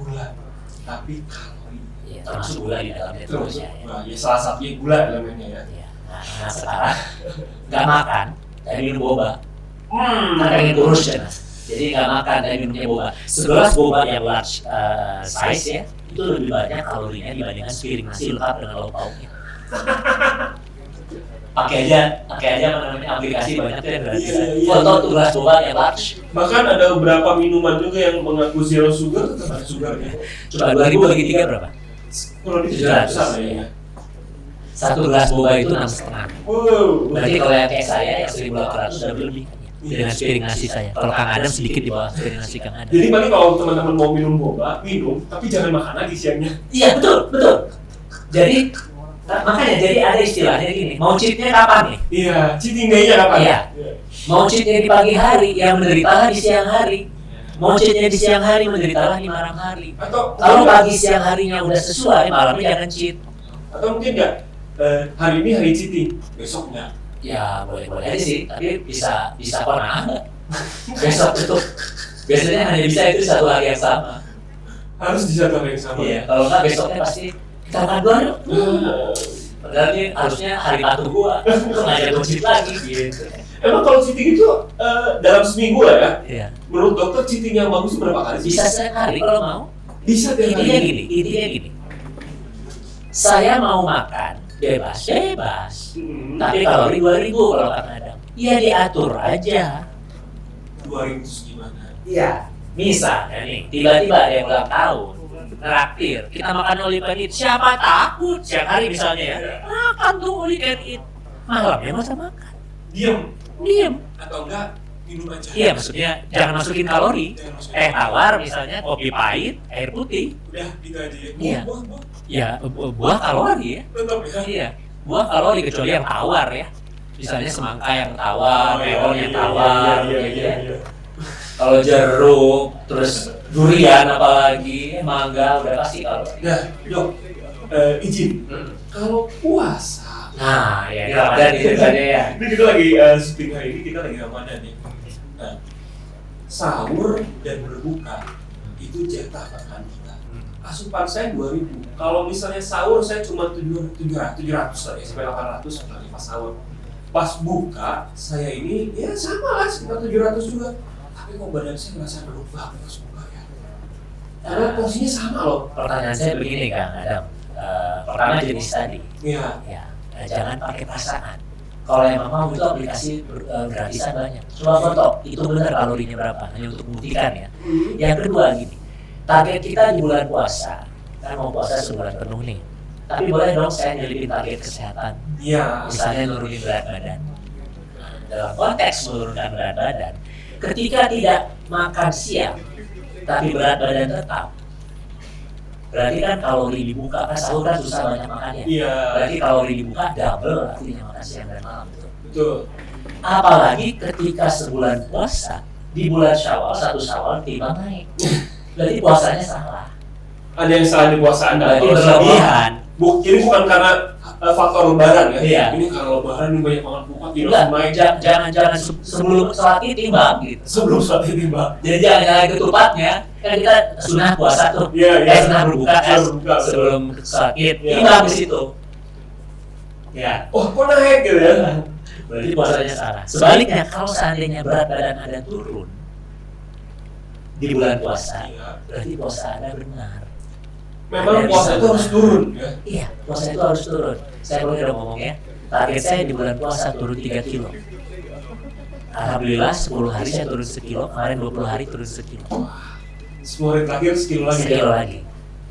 gula, tapi kalori. Ya, termasuk gula di dalamnya terus ya. Ya salah satunya gula elemennya ya. Ya. Nah sekarang nggak makan, tapi minum boba. Kan pengen kurus ya mas. Jadi nggak makan, tapi minumnya boba. Segelas boba yang large size ya, itu lebih banyak kalorinya dibandingkan sepiring nasi lengkap dengan lauk pauknya. pakai aja apa namanya aplikasi banyak tuh yang gratis. Foto tuh gelas boba yang large. Bahkan ada beberapa minuman juga yang mengaku zero sugar tetap ada sugarnya. Coba 2000 bagi 3 berapa? Kurang lebih 700 ya. Satu gelas boba itu 6,5. Wow. Berarti kalau yang kayak saya yang 1.800 udah lebih dengan sepiring nasi saya. Kalau Kang Adam sedikit di bawah sepiring nasi Kang Adam. Jadi paling kalau teman-teman mau minum boba, minum, tapi jangan makan lagi siangnya. Iya betul. Jadi makanya jadi ada istilahnya gini, mau cheatnya kapan nih? Iya, cheating day-nya kapan? Iya. Mau cheatnya di pagi hari, yang menderitalah di siang hari. Mau cheatnya di siang hari, menderitalah di malam hari. Atau kalau pagi siang harinya udah sesuai, malamnya jangan cheat. Atau mungkin nggak hari ini hari cheating, besoknya. Ya boleh aja sih, tapi bisa pernah nggak? Besok itu biasanya hanya bisa itu satu hari yang sama. Harus di satu hari yang sama. Iya, kalau nggak besoknya pasti kita makan dua yuk. Padahal ini harusnya hari patuh gua, nggak ada cheat lagi gitu. Emang kalau cheating itu dalam seminggu lah ya? Iya. Menurut dokter cheating yang bagus berapa kali sih? Bisa sekali kalau mau. Bisa tiap hari. Intinya gini. Saya mau makan bebas. Tapi kalori 2000 kalau Kang Adam. Ya diatur aja. 2000 gimana? Iya. Misalnya nih, tiba-tiba ada yang ulang tahun, traktir, kita makan all you can eat. Siapa takut siang hari misalnya ya? Makan tuh all you can eat. Malamnya nggak usah makan. Diem. Atau enggak minum aja. Iya, maksudnya jangan masukin kalori. Tawar misalnya, kopi pahit, air putih. Udah gitu aja ya. Iya. Buah. Ya, buah kalori ya. Tetap ya. Iya, buah kalori kecuali yang tawar ya. Misalnya semangka yang tawar, melon yang tawar, gitu ya. Kalau jeruk, terus durian apalagi, mangga udah pasti kalori. Nah, Dok, izin. Kalau puasa. Nah, ya ini Ramadan itu saja ya. Ini kita lagi syuting hari ini, kita lagi Ramadan nih. Nah, sahur dan berbuka itu jatah makan kita. Asupan saya 2000. Kalau misalnya sahur saya cuma 700 lah ya, sampai 800 lagi pas sahur. Pas buka saya ini ya sama lah sekitar 700 juga. Tapi kok badan saya ngerasa berubah pas buka ya. Karena porsinya sama loh. Pertanyaan saya begini Kang Adam. Pertama jenis tadi. Iya. Ya, jangan pakai perasaan. Kalau emang mau itu aplikasi gratisan banyak. Coba foto, itu benar kalorinya berapa? Hanya untuk membuktikan ya. Yang kedua gini, target kita di bulan puasa, kan mau puasa sebulan penuh nih. Tapi boleh dong saya nyelipin target kesehatan. Iya. Misalnya nurunin berat badan. dalam konteks menurunkan berat badan, ketika tidak makan siang tapi berat badan tetap, berarti kan kalori dibuka, kan sahur kan susah banyak makannya. Iya. Berarti kalori dibuka double artinya makan siang dan malam. Betul. Apalagi ketika sebulan puasa, di bulan Syawal, 1 Syawal tiba naik. Berarti puasanya salah. Ada yang salah di puasa Anda. Berarti berlebihan. Ini bukan karena faktor lebaran ya. Iya. Ini karena lebaran ini banyak banget buka tidak Enggak, naik. jangan sebelum sholat Id timbang gitu. Sebelum saat ini, Mbak. Jadi jangan nyalain ketupatnya, kan kita sunnah puasa tuh. Iya, iya. Sunnah berbuka kan Berbuka. sebelum sholat Id, Iya. timbang di situ. Ya, Oh, kok naik gitu ya? berarti puasanya salah. Sebaliknya, kalau seandainya berat badan Anda turun di bulan puasa, Iya. berarti puasa Anda benar. Memang puasa itu harus turun ya. Iya, puasa itu harus turun. Saya udah ngomong ya, target saya di bulan puasa turun 3 kilo. Alhamdulillah 10 hari saya turun sekilo, kemarin 20 hari turun sekilo. 10 hari terakhir sekilo lagi. Sekilo lagi.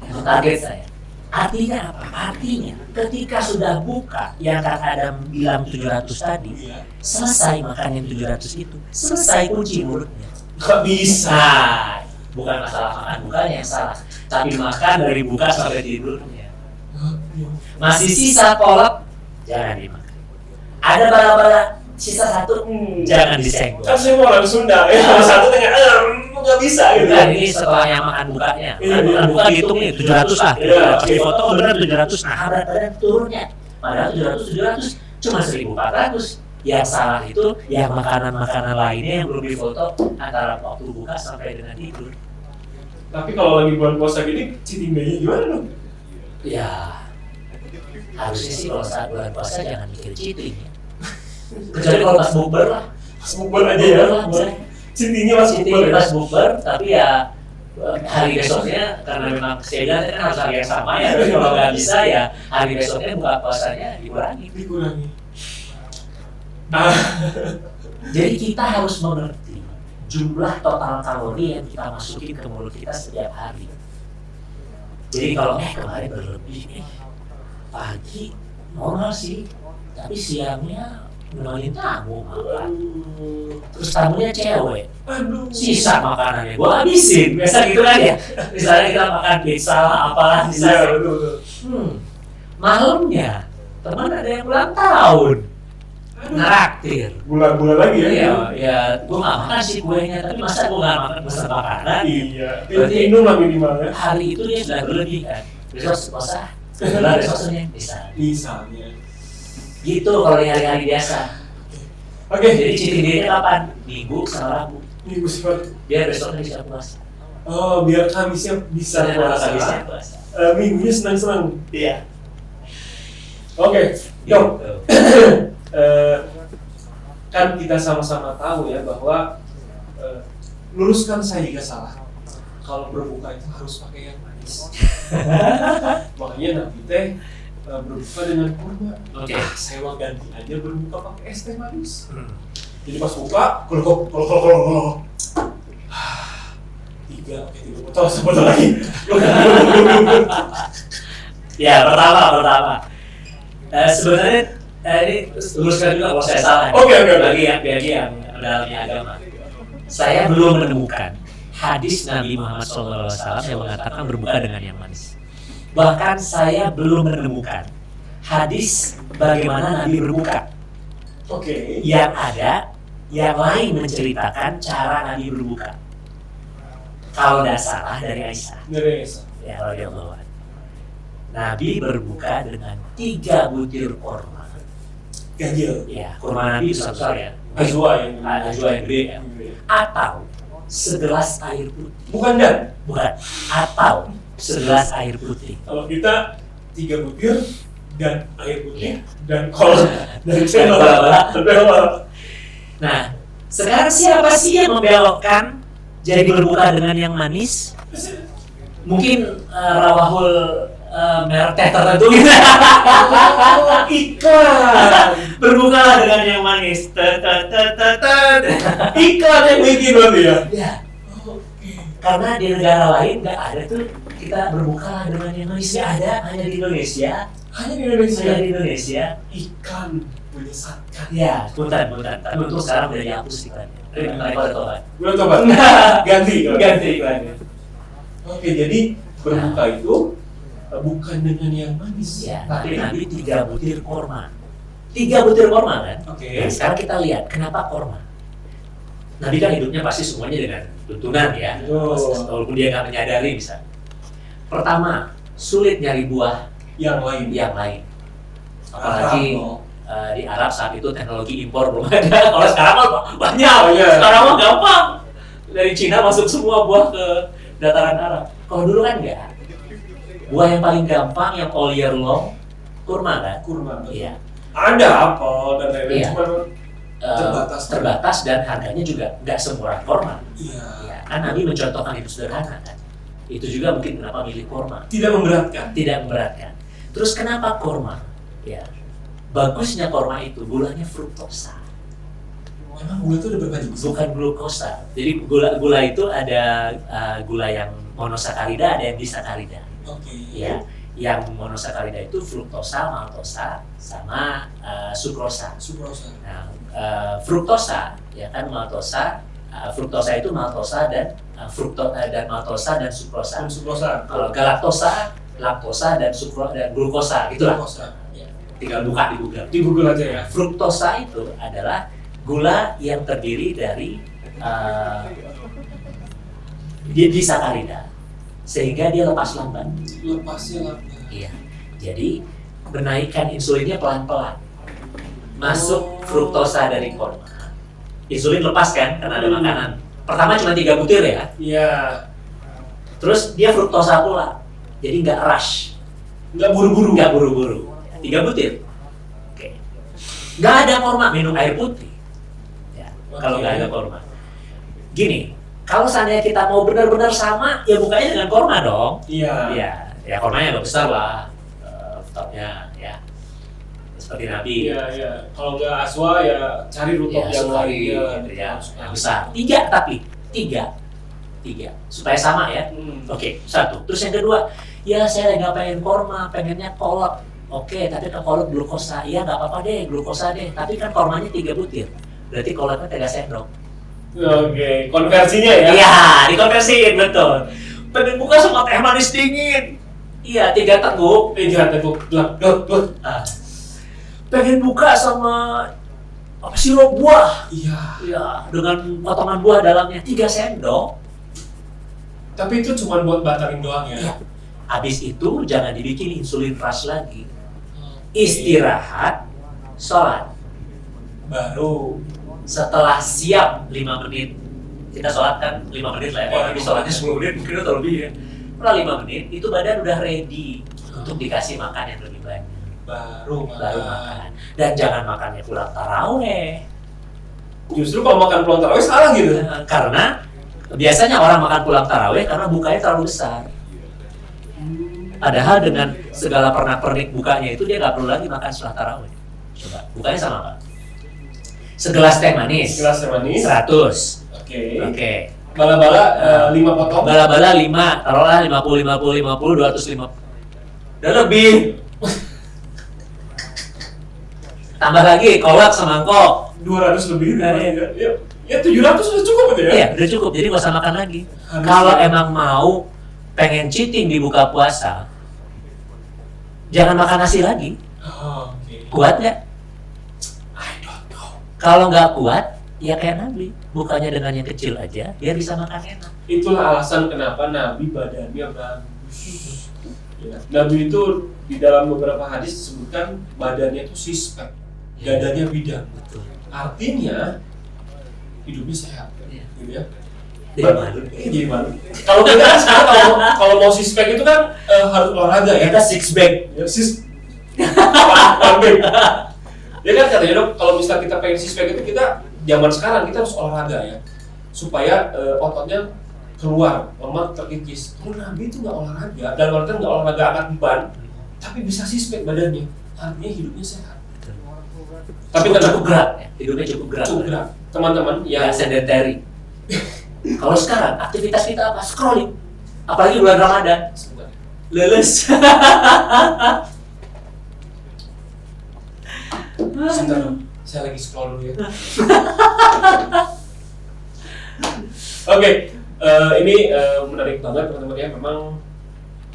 Itu target saya. Artinya apa? Artinya ketika sudah buka, yang Kang Adam bilang 700 tadi, Iya. selesai makan yang 700 itu, selesai kunci mulutnya. Nggak bisa. Nah, bukan masalah makan bukanya yang salah, tapi makan dari buka sampai tidurnya. Masih sisa kolak, jangan dimakan. Ada bala-bala sisa satu, jangan disenggol. Kan saya mau orang Sunda, kalau satu tanya, nggak bisa gitu. Bukan, ini setelah yang makan bukanya. Iya, Bukan buka dihitung nih 700 lah. Iya. Pas di foto benar 700. Nah, berat badan turunnya. Padahal 700 cuma 1400. Yang salah itu yang makanan-makanan lainnya yang belum difoto antara waktu buka sampai dengan tidur. Tapi kalau lagi bulan puasa gini, cheating day-nya gimana dong? Ya, harusnya sih kalau saat bulan puasa jangan mikir cheating ya. Kecuali kalau pas bukber lah. Pas bukber aja ya. Cheating-nya pas bukber Cheating ya. pas bukber, tapi ya hari besoknya karena memang kesediaan kan harus hari yang sama ya. Tapi kalau nggak bisa ya hari besoknya buka puasanya dikurangi. Dikurangi. Jadi kita harus mengerti jumlah total kalori yang kita masukin ke mulut kita setiap hari. Jadi kalau kemarin berlebih pagi normal sih, tapi siangnya nemenin tamu makan. Terus tamunya cewek, Aduh. sisa makanannya gua habisin. Biasa gitu kan ya. Misalnya kita makan pizza lah, apalah Iya, sisa. betul. Malamnya teman ada yang ulang tahun, ngeraktir. Bulan-bulan lagi ya. Iya, ya, gue nggak makan sih kuenya, tapi masa gue nggak makan pesan makanan? Iya. Berarti Minum lah minimal ya. hari itu dia sudah berlebih kan. Besok puasa, setelah besok Senin bisa. Misalnya. Gitu kalau yang hari-hari biasa. Oke. Jadi cheating day-nya kapan? Minggu sama Rabu. Minggu sifat. Biar besoknya bisa puasa. Oh, biar Kamisnya bisa puasa. Habisnya puasa. Minggunya senang-senang. Iya. Oke. Yuk. Gitu. Kan kita sama-sama tahu ya bahwa luruskan saya jika salah. Kalau berbuka itu harus pakai yang manis. Makanya Nabi teh berbuka dengan kurma. Oke. Saya mau ganti aja berbuka pakai es teh manis. Jadi pas buka, kalau 3, oke 3 botol, sebotol lagi. Ya, pertama. Sebenarnya ini luruskan juga kalau saya salah. Oke. Bagi yang dalamnya agama. Saya belum menemukan hadis Nabi Muhammad SAW yang mengatakan berbuka dengan yang manis. Bahkan saya belum menemukan hadis bagaimana Nabi berbuka. Oke. Yang ada, yang lain menceritakan cara Nabi berbuka. Kalau tidak salah dari Aisyah. Dari Aisyah. Ya, radhiyallahu anha. Nabi berbuka dengan 3 butir kurma. Ganjil. Ya, kurma Nabi besar-besar ya. Ajwa yang Ajwa yang gede ya. Atau segelas air putih. Bukan dan. Bukan. Atau segelas air putih. Kalau kita 3 butir dan air putih dan kol dan cendol. Nah, sekarang siapa sih yang membelokkan jadi berbuka dengan yang manis? Mungkin rawahul merek teh tertentu gitu. Iklan. Berbukalah dengan yang manis. Iklan yang bikin berarti ya. Ya. Karena di negara lain nggak ada tuh kita berbukalah dengan yang manis. Nggak ada, hanya di Indonesia. Hanya di Indonesia. Hanya di Indonesia. Ikan menyesatkan. Ya, punten. Tapi untuk sekarang udah dihapus iklannya. Tapi mereka udah tobat. Belum coba. Ganti. Ganti iklannya. Oke, jadi berbuka itu bukan dengan yang manis. Ya, tapi Nabi 3 butir korma. 3 butir korma kan? Oke. Nah, sekarang kita lihat kenapa korma. Nabi kan hidupnya pasti semuanya dengan tuntunan ya. Betul. Walaupun dia nggak menyadari bisa. Pertama, sulit nyari buah Yang lain. yang lain. Apalagi Arab, di Arab saat itu teknologi impor belum ada. Kalau sekarang mah banyak. Oh, iya. Sekarang mah gampang. Dari Cina masuk semua buah ke dataran Arab. Kalau dulu kan enggak. Buah yang paling gampang yang all year long kurma kan? kurma. Iya. Ada apel dan lain-lain, Iya. cuma Terbatas dan harganya juga nggak semurah korma. iya. Ya, kan Nabi mencontohkan hidup sederhana kan. Itu juga mungkin kenapa milih korma. Tidak memberatkan. Tidak memberatkan. Terus kenapa korma? Ya, bagusnya korma itu gulanya fruktosa, Memang gula itu ada berapa jenis? bukan glukosa. Jadi gula itu ada gula yang monosakarida, ada yang disakarida. Oke. Ya, yang monosakarida itu fruktosa, maltosa, sama sukrosa. Sukrosa. Nah, fruktosa ya kan maltosa, fruktosa itu maltosa dan dan maltosa dan sukrosa. Dan sukrosa. Kalau galaktosa, laktosa dan dan glukosa gitulah. Sukrosa. Ya. Tinggal buka di Google. Di Google aja ya. Fruktosa itu adalah gula yang terdiri dari disakarida, sehingga dia lepas lambat. Lepasnya lambat. Iya. Jadi menaikkan insulinnya pelan-pelan. Masuk fruktosa dari korma. Insulin lepas kan karena ada makanan. Pertama cuma 3 butir ya. Iya. Terus dia fruktosa pula. Jadi nggak rush, Nggak buru-buru. nggak buru-buru. 3 butir. Oke. Nggak ada korma, minum air putih. Ya, kalau nggak ada korma. Gini, kalau seandainya kita mau benar-benar sama, ya bukanya dengan korma dong. Iya. Iya, ya kormanya nggak besar lah, rooftopnya ya seperti Nabi. Iya. Kalau nggak aswa ya cari rooftop Ya, yang lain. sukari, ya, yang besar. 3 tapi 3 supaya sama ya. Oke, 1. Terus yang kedua, ya saya nggak pengen korma, pengennya kolak. Oke, tapi ke kolak glukosa, iya nggak apa-apa deh, glukosa deh. Tapi kan kormanya 3 butir, berarti kolaknya 3 sendok. Oke, konversinya ya. Iya, dikonversiin betul. Pengen buka sama teh manis dingin. Iya, 3 teguk. Jahat itu. Dot. Ah. Pengen buka sama sirup buah. Iya. Iya, dengan potongan buah dalamnya 3 sendok. Tapi itu cuma buat batalin doang ya. Iya. Habis itu jangan dibikin insulin rush lagi. Istirahat, sholat. Baru. Setelah siap 5 menit, kita sholat kan 5 menit lah ya. Kalau Nabi sholatnya 10 menit mungkin atau lebih ya. Setelah 5 menit itu badan udah ready untuk dikasih makan yang lebih banyak. Baru makan. Dan jangan makannya pulang taraweh. Justru kalau makan pulang tarawih salah gitu. Karena biasanya orang makan pulang taraweh karena bukanya terlalu besar. Padahal dengan segala pernak-pernik bukanya itu dia nggak perlu lagi makan setelah taraweh. Coba, bukanya sama apa? Segelas teh manis. Gelas teh manis. 100. Oke. Oke. Bala-bala 5 potong. Bala-bala 5, taruhlah 50, 250. Udah lebih. Tambah lagi kolak semangkok. 200 lebih. Iya. Ya 700 sudah cukup gitu ya. Iya, udah cukup. Jadi nggak usah makan lagi. Harus Kalau ya. emang mau pengen cheating di buka puasa, jangan makan nasi lagi. Oh, oke. Kuat nggak? I don't know. Kalau nggak kuat, ya kayak Nabi. Bukanya dengan yang kecil aja, biar bisa makan enak. Itulah alasan kenapa Nabi badannya bagus. Ya. Nabi itu di dalam beberapa hadis disebutkan badannya itu six-pack, dadanya bidang. Betul. Artinya hidupnya sehat, Iya. gitu ya. Jadi malu. Jadi malu. Kalau kita kan sekarang kalau mau six-pack itu kan harus olahraga ya. Kita six bag. Ya one bag. Ya kan katanya dok, kalau misalnya kita pengen six-pack itu kita zaman sekarang kita harus olahraga ya, supaya ototnya keluar, lemak terkikis. Kalau Nabi itu nggak olahraga, dan artinya nggak olahraga angkat beban, tapi bisa six-pack badannya, artinya hidupnya sehat. Tapi Cukup gerak, ya. Hidupnya cukup gerak. cukup gerak. Teman-teman Ya yang sedentary. Kalau sekarang aktivitas kita apa? Scrolling. Apalagi bulan Ramadan. sebentar. Leles. Sebentar dong, saya lagi scroll dulu ya. Oke, ini menarik banget teman-teman ya. Memang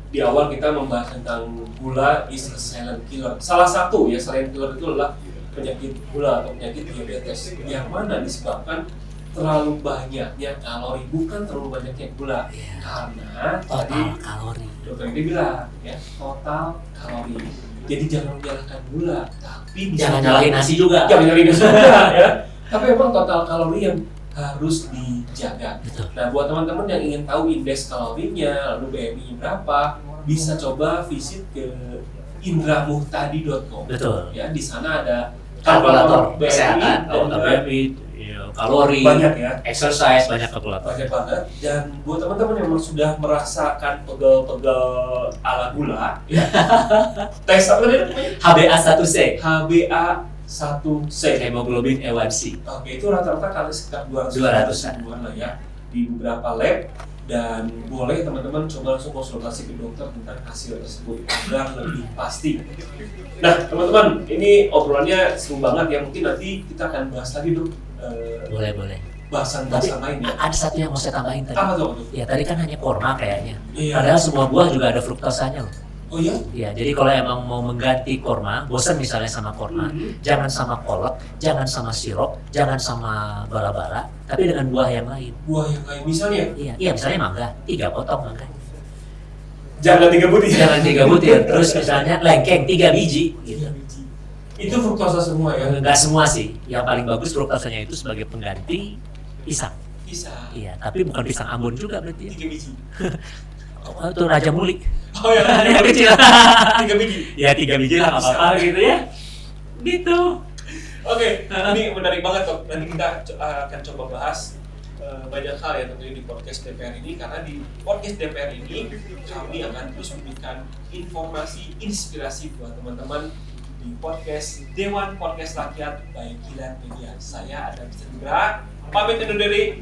di awal kita membahas tentang gula is a silent killer. Salah satu ya silent killer itu adalah penyakit gula atau penyakit diabetes yang mana disebabkan terlalu banyaknya kalori, bukan terlalu banyaknya gula. Karena tadi Total kalori. dokter ini bilang ya total kalori. Jadi jangan menyalahkan gula, tapi bisa Jangan nyalahin nasi juga. jangan nyalahin nasi juga ya. Tapi memang total kalori yang harus dijaga. Betul. Nah, buat teman-teman yang ingin tahu indeks kalorinya, lalu BMI berapa, bisa coba visit ke indramuhtadi.com. Betul. Ya, di sana ada Kalkulator BMI kesehatan, dan kalkulator juga BMI, kalori, banyak ya. exercise, banyak kalkulator. Banyak banget. Dan buat teman-teman yang memang sudah merasakan pegel-pegel ala gula, ya, tes apa tadi namanya? HbA1c, HbA1c. hemoglobin A1c. Oke, itu rata-rata kali sekitar 200 ribuan lah ya di beberapa lab, dan boleh teman-teman coba langsung konsultasi ke dokter tentang hasil tersebut agar lebih pasti. Nah, teman-teman, ini obrolannya seru banget ya. Mungkin nanti kita akan bahas lagi dong Boleh. bahasan-bahasan lain ya. Ada satu yang mau saya tambahin tadi. Apa tuh? Ya tadi kan hanya korma kayaknya. Iya. Padahal semua buah juga ada fruktosanya loh. Oh iya? Ya, jadi kalau emang mau mengganti korma, bosan misalnya sama korma, jangan sama kolak, jangan sama sirup, jangan sama bala-bala, tapi dengan buah yang lain. Buah yang lain misalnya? Iya misalnya mangga, 3 potong mangga. Jangan 3 butir. Jangan 3 butir. Terus misalnya lengkeng 3 biji. Gitu. 3 biji. Itu fruktosa semua ya? Enggak semua sih. Yang paling bagus fruktosanya itu sebagai pengganti pisang. Bisa. Iya, tapi bukan pisang Ambon juga berarti ya. 3 biji. Oh, itu Raja Muli. Oh ya, Yang kecil. 3 biji. Ya 3 biji lah, nggak apa-apa gitu ya. Gitu. Oke, ini menarik banget kok. Nanti kita akan coba bahas banyak hal ya tentunya di podcast DPR ini, karena di podcast DPR ini kami akan terus memberikan informasi, inspirasi buat teman-teman di podcast Dewan Podcast Rakyat by Kilat Media. Saya Adam Cendra, pamit undur diri.